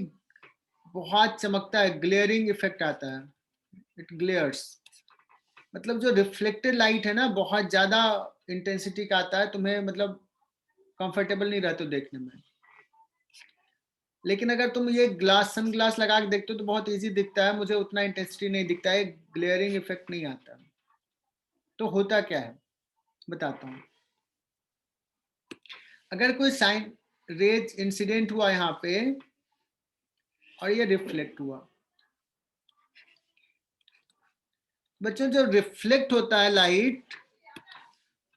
बहुत चमकता है, ग्लेयरिंग इफेक्ट आता है, इट ग्लेयर्स। मतलब जो रिफ्लेक्टेड लाइट है ना, बहुत ज्यादा इंटेंसिटी का आता है, तुम्हें मतलब कंफर्टेबल नहीं रहते हो देखने में। लेकिन अगर तुम ये ग्लास, सन ग्लास लगा के देखते हो तो बहुत इजी दिखता है, मुझे उतना इंटेंसिटी नहीं दिखता है, ग्लेयरिंग इफेक्ट नहीं आता। तो होता क्या है बताता हूँ। अगर कोई साइन रेज इंसिडेंट हुआ यहाँ पे और ये रिफ्लेक्ट हुआ, बच्चों जो रिफ्लेक्ट होता है लाइट,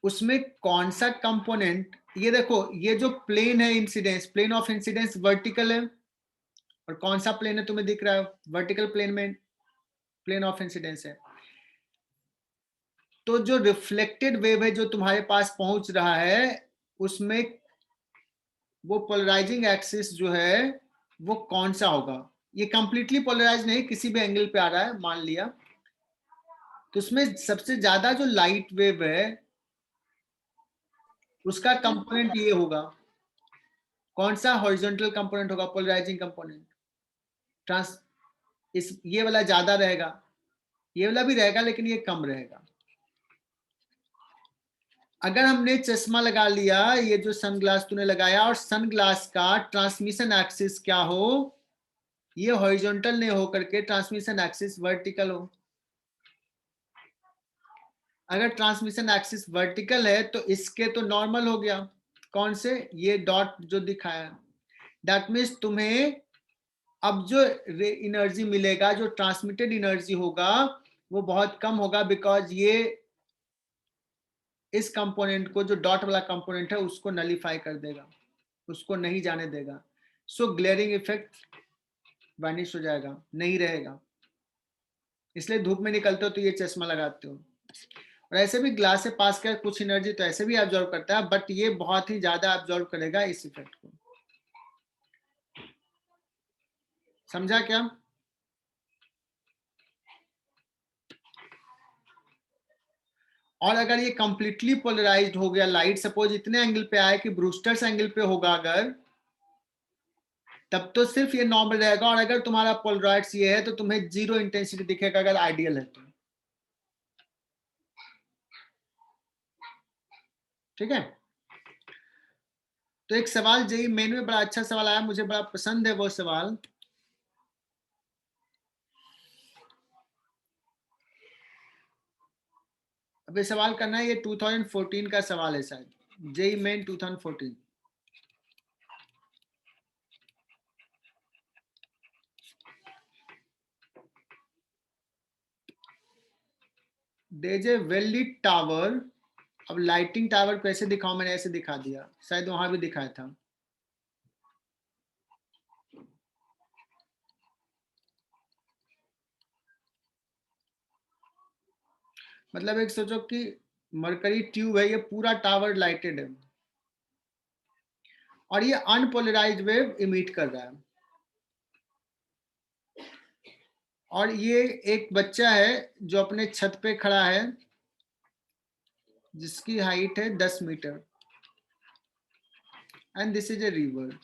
उसमें कौन सा कंपोनेंट, ये देखो ये जो प्लेन है incidence, plane of incidence vertical है, और कौन सा प्लेन है तुम्हें दिख रहा है, वर्टिकल प्लेन में प्लेन ऑफ इंसिडेंस है। तो जो रिफ्लेक्टेड वेव है जो तुम्हारे पास पहुंच रहा है, उसमें वो पोलराइजिंग एक्सिस जो है वो कौन सा होगा। ये कंप्लीटली पोलराइज नहीं, किसी भी एंगल पे आ रहा है मान लिया, तो उसमें सबसे ज्यादा जो लाइट वेव है उसका कंपोनेंट ये होगा। कौन सा हॉरिजॉन्टल कंपोनेंट होगा, पोलराइजिंग कंपोनेंट। ट्रांस इस ये वाला ज्यादा रहेगा, ये वाला भी रहेगा लेकिन ये कम रहेगा। अगर हमने चश्मा लगा लिया, ये जो सनग्लास तूने लगाया, और सनग्लास का ट्रांसमिशन एक्सिस क्या हो, ये हॉरिजॉन्टल नहीं हो करके ट्रांसमिशन एक्सिस वर्टिकल हो। अगर ट्रांसमिशन एक्सिस वर्टिकल है तो इसके तो नॉर्मल हो गया, कौन से, ये डॉट जो दिखाया। दैट मीन्स तुम्हें अब जो एनर्जी मिलेगा, जो ट्रांसमिटेड एनर्जी होगा वो बहुत कम होगा, बिकॉज ये इस कंपोनेंट को, जो डॉट वाला कंपोनेंट है, उसको नलीफाई कर देगा, उसको नहीं जाने देगा। सो ग्लेयरिंग इफेक्ट वैनिश हो जाएगा, नहीं रहेगा। इसलिए धूप में निकलते हो तो ये चश्मा लगाते हो। और ऐसे भी ग्लास से पास कर कुछ एनर्जी तो ऐसे भी एब्जॉर्ब करता है, बट ये बहुत ही ज्यादा एब्जॉर्ब करेगा इस इफेक्ट को। समझा क्या। और अगर ये कंप्लीटली पोलराइज्ड हो गया लाइट, सपोज इतने एंगल पे आए कि ब्रूस्टर्स एंगल पे होगा अगर, तब तो सिर्फ ये नॉर्मल रहेगा। और अगर तुम्हारा पोलराइड्स ये है तो तुम्हें जीरो इंटेंसिटी दिखेगा, अगर आइडियल है तो। ठीक है। तो एक सवाल जेई मेन में बड़ा अच्छा सवाल आया, मुझे बड़ा पसंद है वो सवाल। अब ये सवाल करना है, ये 2014 का सवाल है शायद, JEE Main 2014। There is a well lit tower. अब लाइटिंग टावर कैसे दिखाऊं, मैंने ऐसे दिखा दिया, शायद वहां भी दिखाया था। मतलब एक सोचो कि मरकरी ट्यूब है, ये पूरा टावर लाइटेड है और ये अनपोलराइज्ड वेव इमिट कर रहा है। और ये एक बच्चा है जो अपने छत पे खड़ा है, जिसकी हाइट है 10 metre, and this is a river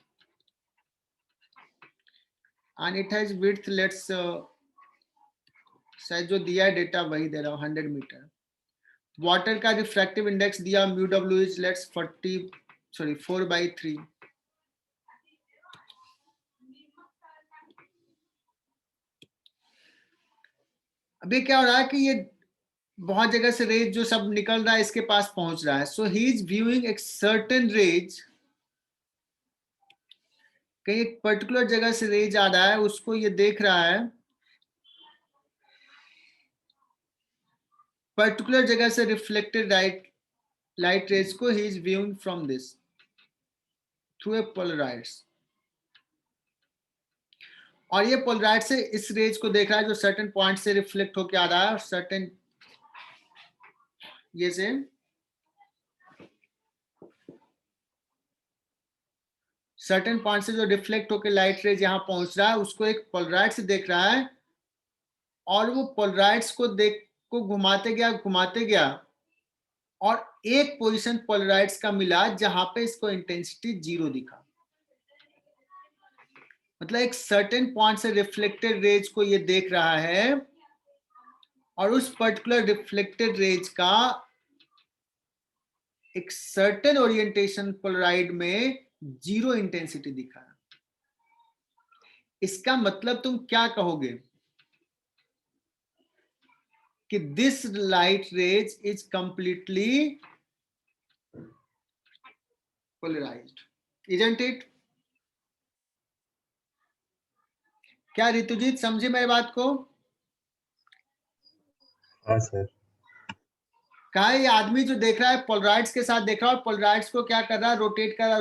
and it has width, let's शायद जो दिया है डेटा वही दे रहा हूँ, 100 मीटर। वाटर का रिफ्रैक्टिव इंडेक्स दिया म्यू डब्ल्यू इज लेट्स 4/3। अभी क्या हो रहा है कि ये बहुत जगह से रेज जो सब निकल रहा है इसके पास पहुंच रहा है। सो ही इज व्यूइंग एक सर्टेन रेज, कहीं एक पर्टिकुलर जगह से रेज आ रहा है, उसको ये देख रहा है, पर्टिकुलर जगह से रिफ्लेक्टेड लाइट रेज को he is viewing from this through a polaroids. और ये पोलराइड से इस रेज को देख रहा है जो सर्टेन पॉइंट से रिफ्लेक्ट होकर आ रहा है, और सर्टेन ये से सर्टेन पॉइंट से जो रिफ्लेक्ट होकर लाइट रेज यहां पहुंच रहा है, उसको एक पोलराइड से देख रहा है, और वो पोलराइड्स को घुमाते गया और एक पोजीशन पोलराइड्स का मिला जहां पे इसको इंटेंसिटी 0 दिखा। मतलब एक सर्टेन पॉइंट से रिफ्लेक्टेड रेज को ये देख रहा है और उस पर्टिकुलर रिफ्लेक्टेड रेज का एक सर्टेन ओरिएंटेशन पोलराइड में 0 इंटेंसिटी दिखा। इसका मतलब तुम क्या कहोगे कि this light rays is completely polarized, isn't it? क्या ऋतुजीत समझे मेरी बात को? हाँ सर। कहा ये आदमी जो देख रहा है पोलराइड्स के साथ देख रहा है और पोलराइड्स को क्या कर रहा है, रोटेट कर रहा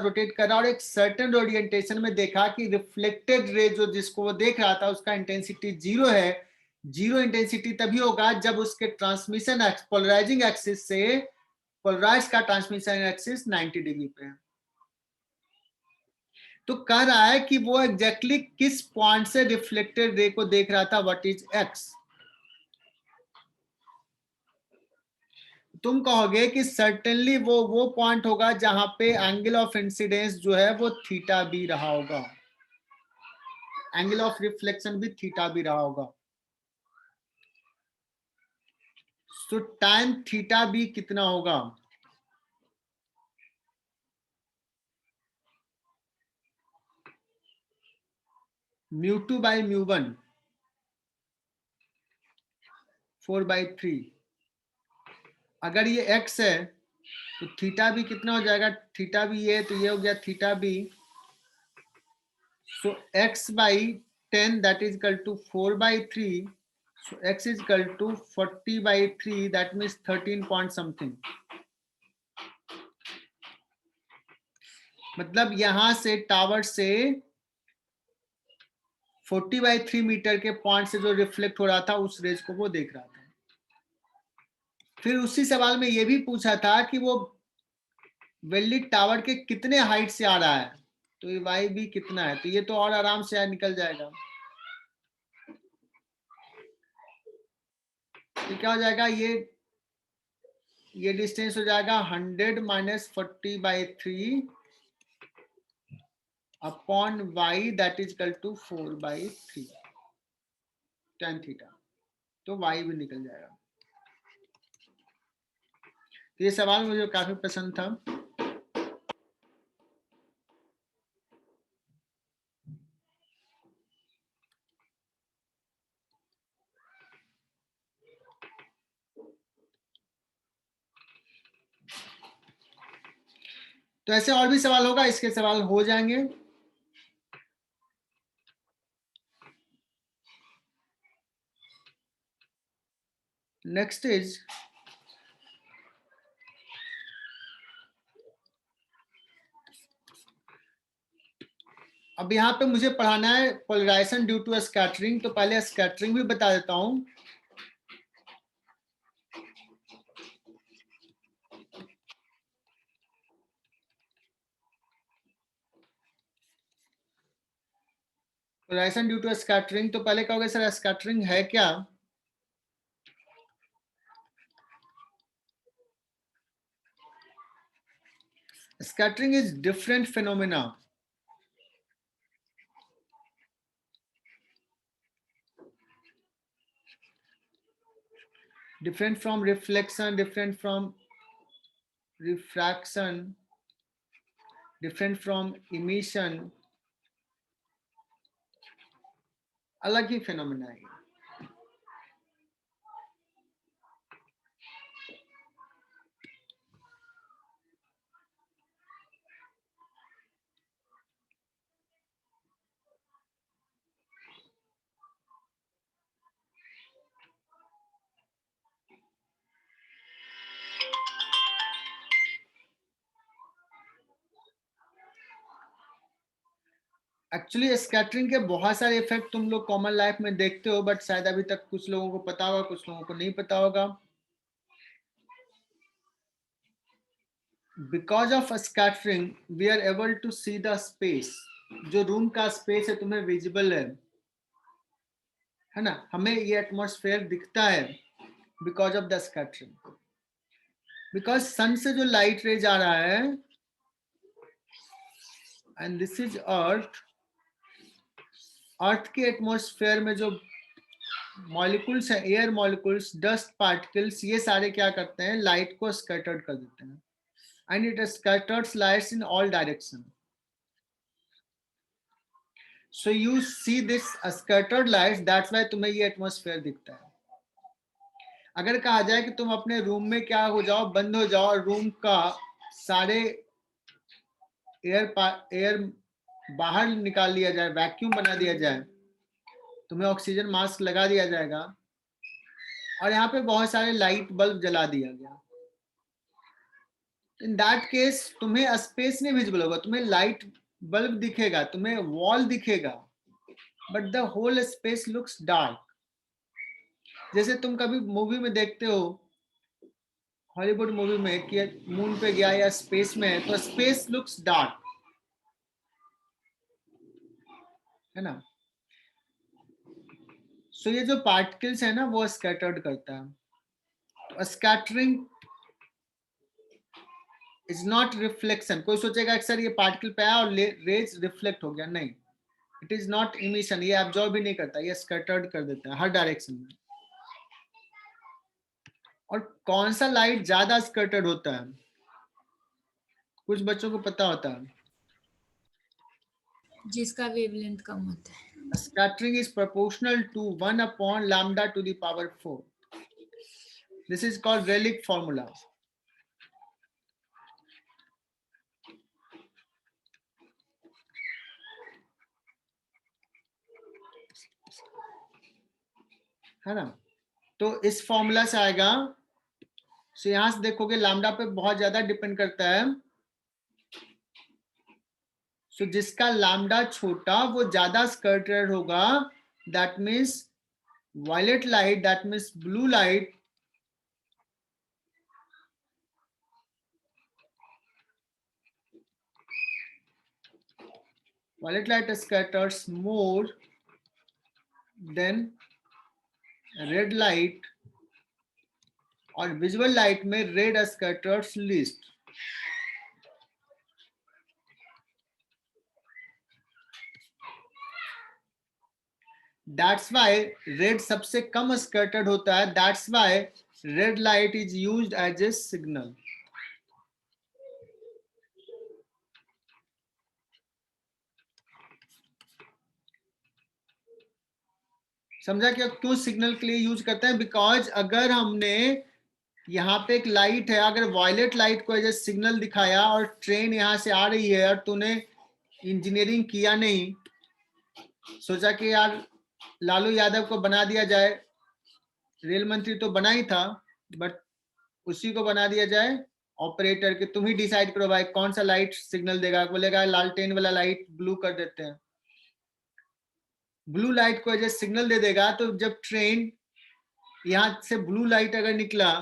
है और एक सर्टेन ओरिएंटेशन में देखा कि रिफ्लेक्टेड रे जो जिसको वो देख रहा था उसका इंटेंसिटी 0 है। 0 इंटेंसिटी तभी होगा जब उसके ट्रांसमिशन पोलराइजिंग एक्सिस से पोलराइड्स का ट्रांसमिशन एक्सिस 90 डिग्री पे है। तो कह रहा है कि वो एग्जैक्टली किस पॉइंट से रिफ्लेक्टेड रे को देख रहा था, व्हाट इज एक्स। तुम कहोगे कि सर्टेनली वो पॉइंट होगा जहां पे एंगल ऑफ इंसिडेंस जो है वो थीटा बी रहा होगा, एंगल ऑफ रिफ्लेक्शन भी थीटा बी रहा होगा। सो टाइम थीटा बी कितना होगा? μ2 बाई μ1 4/3। अगर ये x है तो थीटा भी कितना हो जाएगा? थीटा भी ये तो ये हो गया theta B. So x by 10 that is equal to 4/3। So x is equal to 40/3 that means 13 point something. मतलब यहां से टावर से 40/3 मीटर के पॉइंट से जो रिफ्लेक्ट हो रहा था उस रेज को वो देख रहा था। फिर उसी सवाल में ये भी पूछा था कि वो वेल्डी टावर के कितने हाइट से आ रहा है, तो ये वाई भी कितना है, तो ये तो और आराम से निकल जाएगा। तो क्या हो जाएगा, ये डिस्टेंस हो जाएगा 100 minus 40/3 upon Y that is equal to 4/3 tan theta. तो वाई भी निकल जाएगा। तो ये सवाल मुझे काफी पसंद था। तो ऐसे और भी सवाल होगा, इसके सवाल हो जाएंगे। नेक्स्ट इज अब यहाँ पे मुझे पढ़ाना है पोलराइजेशन ड्यू टू स्कैटरिंग। तो पहले स्कैटरिंग भी बता देता हूं। पोलराइजेशन ड्यू टू स्कैटरिंग, तो पहले कहोगे सर स्कैटरिंग है क्या? Scattering is different phenomena. Different from reflection, different from refraction, different from emission. अलग ही phenomena है। एक्चुअली स्कैटरिंग के बहुत सारे इफेक्ट तुम लोग कॉमन लाइफ में देखते हो, बट शायद अभी तक कुछ लोगों को पता होगा, कुछ लोगों को नहीं पता होगा। Because of scattering we are able to see the space. जो रूम का स्पेस है तुम्हें विजिबल है, है ना, हमें ये एटमॉस्फेयर दिखता है because of the scattering, because sun से जो लाइट रे जा रहा है, and this is earth, earth के एटमॉस्फेयर में जो मॉलिक्यूल्स है, एयर मॉलिक्यूल्स, डस्ट पार्टिकल्स, ये सारे क्या करते हैं, लाइट को स्कैटर्ड कर देते हैं, and it scatters lights in all direction. So you see this scattered lights, that's why तुम्हें ये एटमॉस्फेयर दिखता है. अगर कहा जाए कि तुम अपने रूम में क्या हो जाओ, बंद हो जाओ, और रूम का सारे एयर बाहर निकाल लिया जाए, वैक्यूम बना दिया जाए, तुम्हें ऑक्सीजन मास्क लगा दिया जाएगा, और यहाँ पे बहुत सारे लाइट बल्ब जला दिया गया, इन दैट केस तुम्हें स्पेस नहीं विजिबल होगा, तुम्हें लाइट बल्ब दिखेगा, तुम्हें वॉल दिखेगा, but the whole space looks dark. जैसे तुम कभी मूवी में देखते हो, हॉलीवुड मूवी में, कि मून पे गया या स्पेस में है, तो स्पेस लुक्स डार्क, है ना. सो ये जो पार्टिकल्स है ना, वो स्कैटर्ड करता है. तो स्कैटरिंग इज नॉट रिफ्लेक्शन. कोई सोचेगा कि सर ये पार्टिकल पे आया और रेज रिफ्लेक्ट हो गया, नहीं, इट इज नॉट इमिशन. ये एब्जॉर्ब भी नहीं करता, ये स्कैटर्ड कर देता है हर डायरेक्शन में. और कौन सा लाइट ज्यादा स्कैटर्ड होता है, कुछ बच्चों को पता होता है? जिसका वेवलेंथ कम होता है. Scattering is proportional to 1 upon lambda to the power 4. This is called Rayleigh formula. है ना. तो इस फॉर्मूला से आएगा. सो यहां से देखोगे लैम्डा पे बहुत ज्यादा डिपेंड करता है. सो जिसका लैम्डा छोटा वो ज्यादा स्कैटर्ड होगा. That means violet light, that means blue light, violet light scatters more than red light, और विजुअल लाइट में red scatters least. That's why red सबसे कम स्कैटर्ड होता है. That's why red light is used as a signal. समझा क्या क्यों signal के लिए यूज करते हैं? बिकॉज अगर हमने यहाँ पे एक लाइट है, अगर वायलेट लाइट को एज ए सिग्नल दिखाया और ट्रेन यहाँ से आ रही है और तूने इंजीनियरिंग किया नहीं, सोचा कि यार लालू यादव को बना दिया जाए, रेल मंत्री तो बना ही था, बट उसी को बना दिया जाए ऑपरेटर, कि तुम ही डिसाइड करो भाई कौन सा लाइट सिग्नल देगा. बोलेगा लालटेन वाला लाइट ब्लू कर देते हैं, ब्लू लाइट को एज ए सिग्नल दे देगा. तो जब ट्रेन यहां से ब्लू लाइट अगर निकला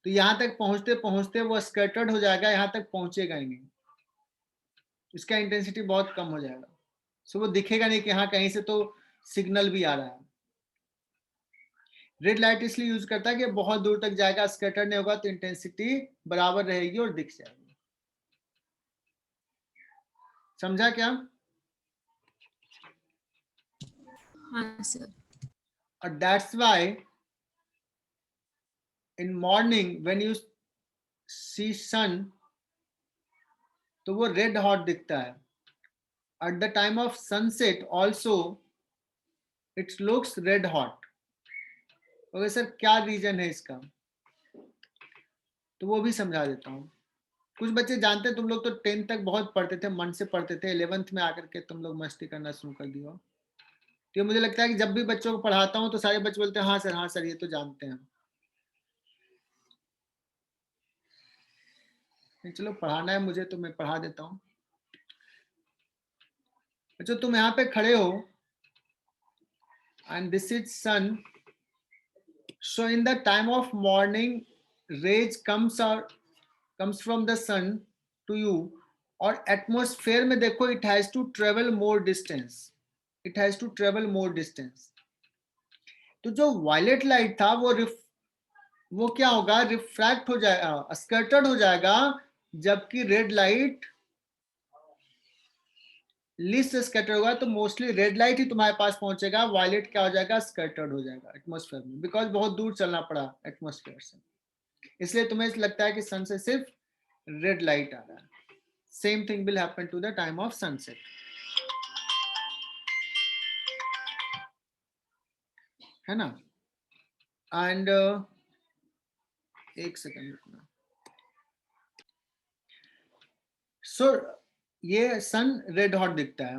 तो यहां तक पहुंचते पहुंचते वो स्कैटर्ड हो जाएगा, यहां तक पहुंचेगा ही नहीं, इसका इंटेंसिटी बहुत कम हो जाएगा. सो वो दिखेगा नहीं कि हाँ कहीं से तो सिग्नल भी आ रहा है. रेड लाइट इसलिए यूज करता है कि बहुत दूर तक जाएगा, स्कैटर नहीं होगा, तो इंटेंसिटी बराबर रहेगी और दिख जाएगी. समझा क्या? हाँ सर. और that's why in morning when you see sun, तो वो रेड हॉट दिखता है. At the time of sunset also it looks red hot. Okay sir, क्या रीजन है इसका? तो वो भी समझा देता हूँ. कुछ बच्चे जानते हैं, तुम लोग तो 10th तक बहुत पढ़ते थे, मन से पढ़ते थे, 11th में आकर के तुम लोग मस्ती करना शुरू कर दिया. तो मुझे लगता है कि जब भी बच्चों को पढ़ाता हूँ तो सारे बच्चे बोलते हैं हाँ सर ये तो जानते हैं. चलो पढ़ाना है मुझे तो मैं पढ़ा देता हूँ. बच्चों तुम यहाँ पे खड़े हो and this is sun. So in the time of morning, rays comes from the sun to you. और एटमॉस्फेयर में देखो, it has to travel more distance. तो जो वायलेट लाइट था वो क्या होगा, रिफ्रैक्ट हो जाएगा, स्कैटर्ड हो जाएगा, जबकि रेड लाइट लिस्ट स्कैटर होगा। तो मोस्टली रेड लाइट ही तुम्हारे पास पहुंचेगा, वायलेट क्या हो जाएगा, स्कैटर्ड हो जाएगा एटमॉस्फेयर में, बिकॉज बहुत दूर चलना पड़ा एटमॉस्फेयर से, इसलिए तुम्हें लगता है कि सन से सिर्फ रेड लाइट आ रहा है। Same thing will happen to the time of sunset, है ना। एंड एक सेकेंड रुकना। सो ये सन रेड हॉट दिखता है,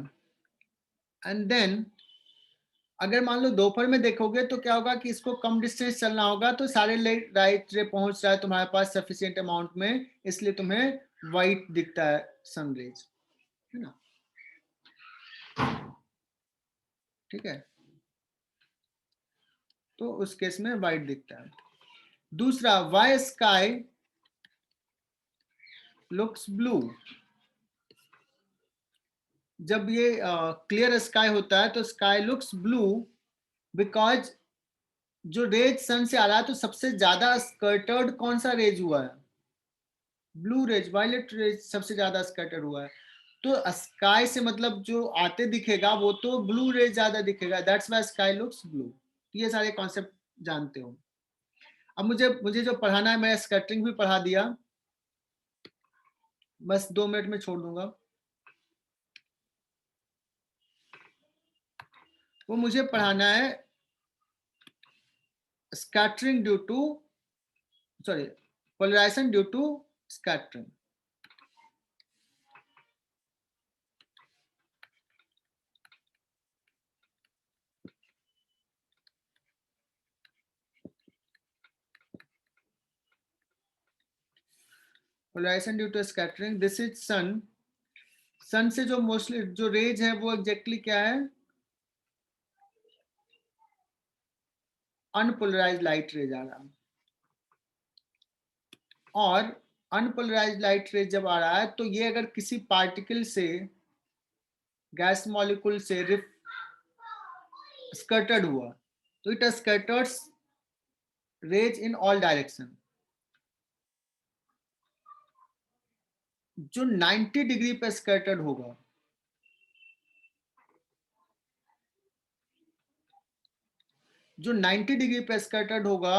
एंड देन अगर मान लो दोपहर में देखोगे तो क्या होगा कि इसको कम डिस्टेंस चलना होगा, तो सारे लाइट रे पहुंच रहा है तुम्हारे पास सफिशिएंट अमाउंट में, इसलिए तुम्हें व्हाइट दिखता है सनरेज, है ना। ठीक है, तो उस केस में व्हाइट दिखता है। दूसरा, वाई स्काई लुक्स ब्लू। जब ये क्लियर स्काई होता है तो स्काई लुक्स ब्लू बिकॉज जो रेज सन से आ रहा है तो सबसे ज्यादा स्कर्टर्ड कौन सा रेज हुआ है, ब्लू रेज, वायलेट रेज सबसे ज्यादा स्कैटर हुआ है। तो स्काई से मतलब जो आते दिखेगा वो तो ब्लू रेज ज्यादा दिखेगा, that's why sky looks blue. ये सारे कॉन्सेप्ट जानते हो। अब मुझे जो पढ़ाना है, मैं स्कैटरिंग भी पढ़ा दिया, बस 2 मिनट में छोड़ दूंगा। वो मुझे पढ़ाना है scattering due to, sorry, polarisation due to scattering. Polarisation due to scattering, this is sun. Sun से जो मोस्टली जो रेज है वो एग्जैक्टली क्या है, अनपोलराइज्ड लाइट रेज आ रहा है, और अनपोलराइज्ड लाइट रेज जब आ रहा है तो ये अगर किसी पार्टिकल से, गैस मॉलिक्यूल से स्कैटर्ड हुआ तो it scatters rays in all direction. जो 90 डिग्री पे स्कैटर्ड होगा, जो 90 डिग्री पे स्कैटर्ड होगा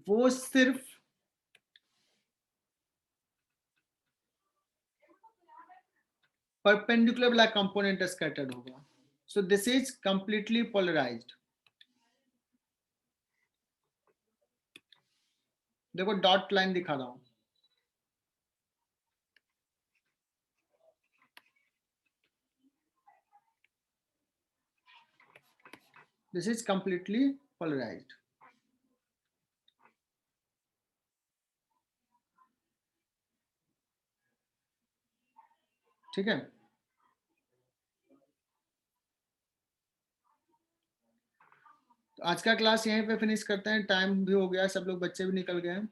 वो सिर्फ परपेंडिकुलर वाला कंपोनेंट स्कैटर्ड होगा। So this is completely polarized. देखो डॉट लाइन दिखा रहा हूं, दिस इज कंप्लीटली पोलराइज्ड। ठीक है, तो आज का क्लास यहीं पे फिनिश करते हैं, टाइम भी हो गया, सब लोग बच्चे भी निकल गए हैं।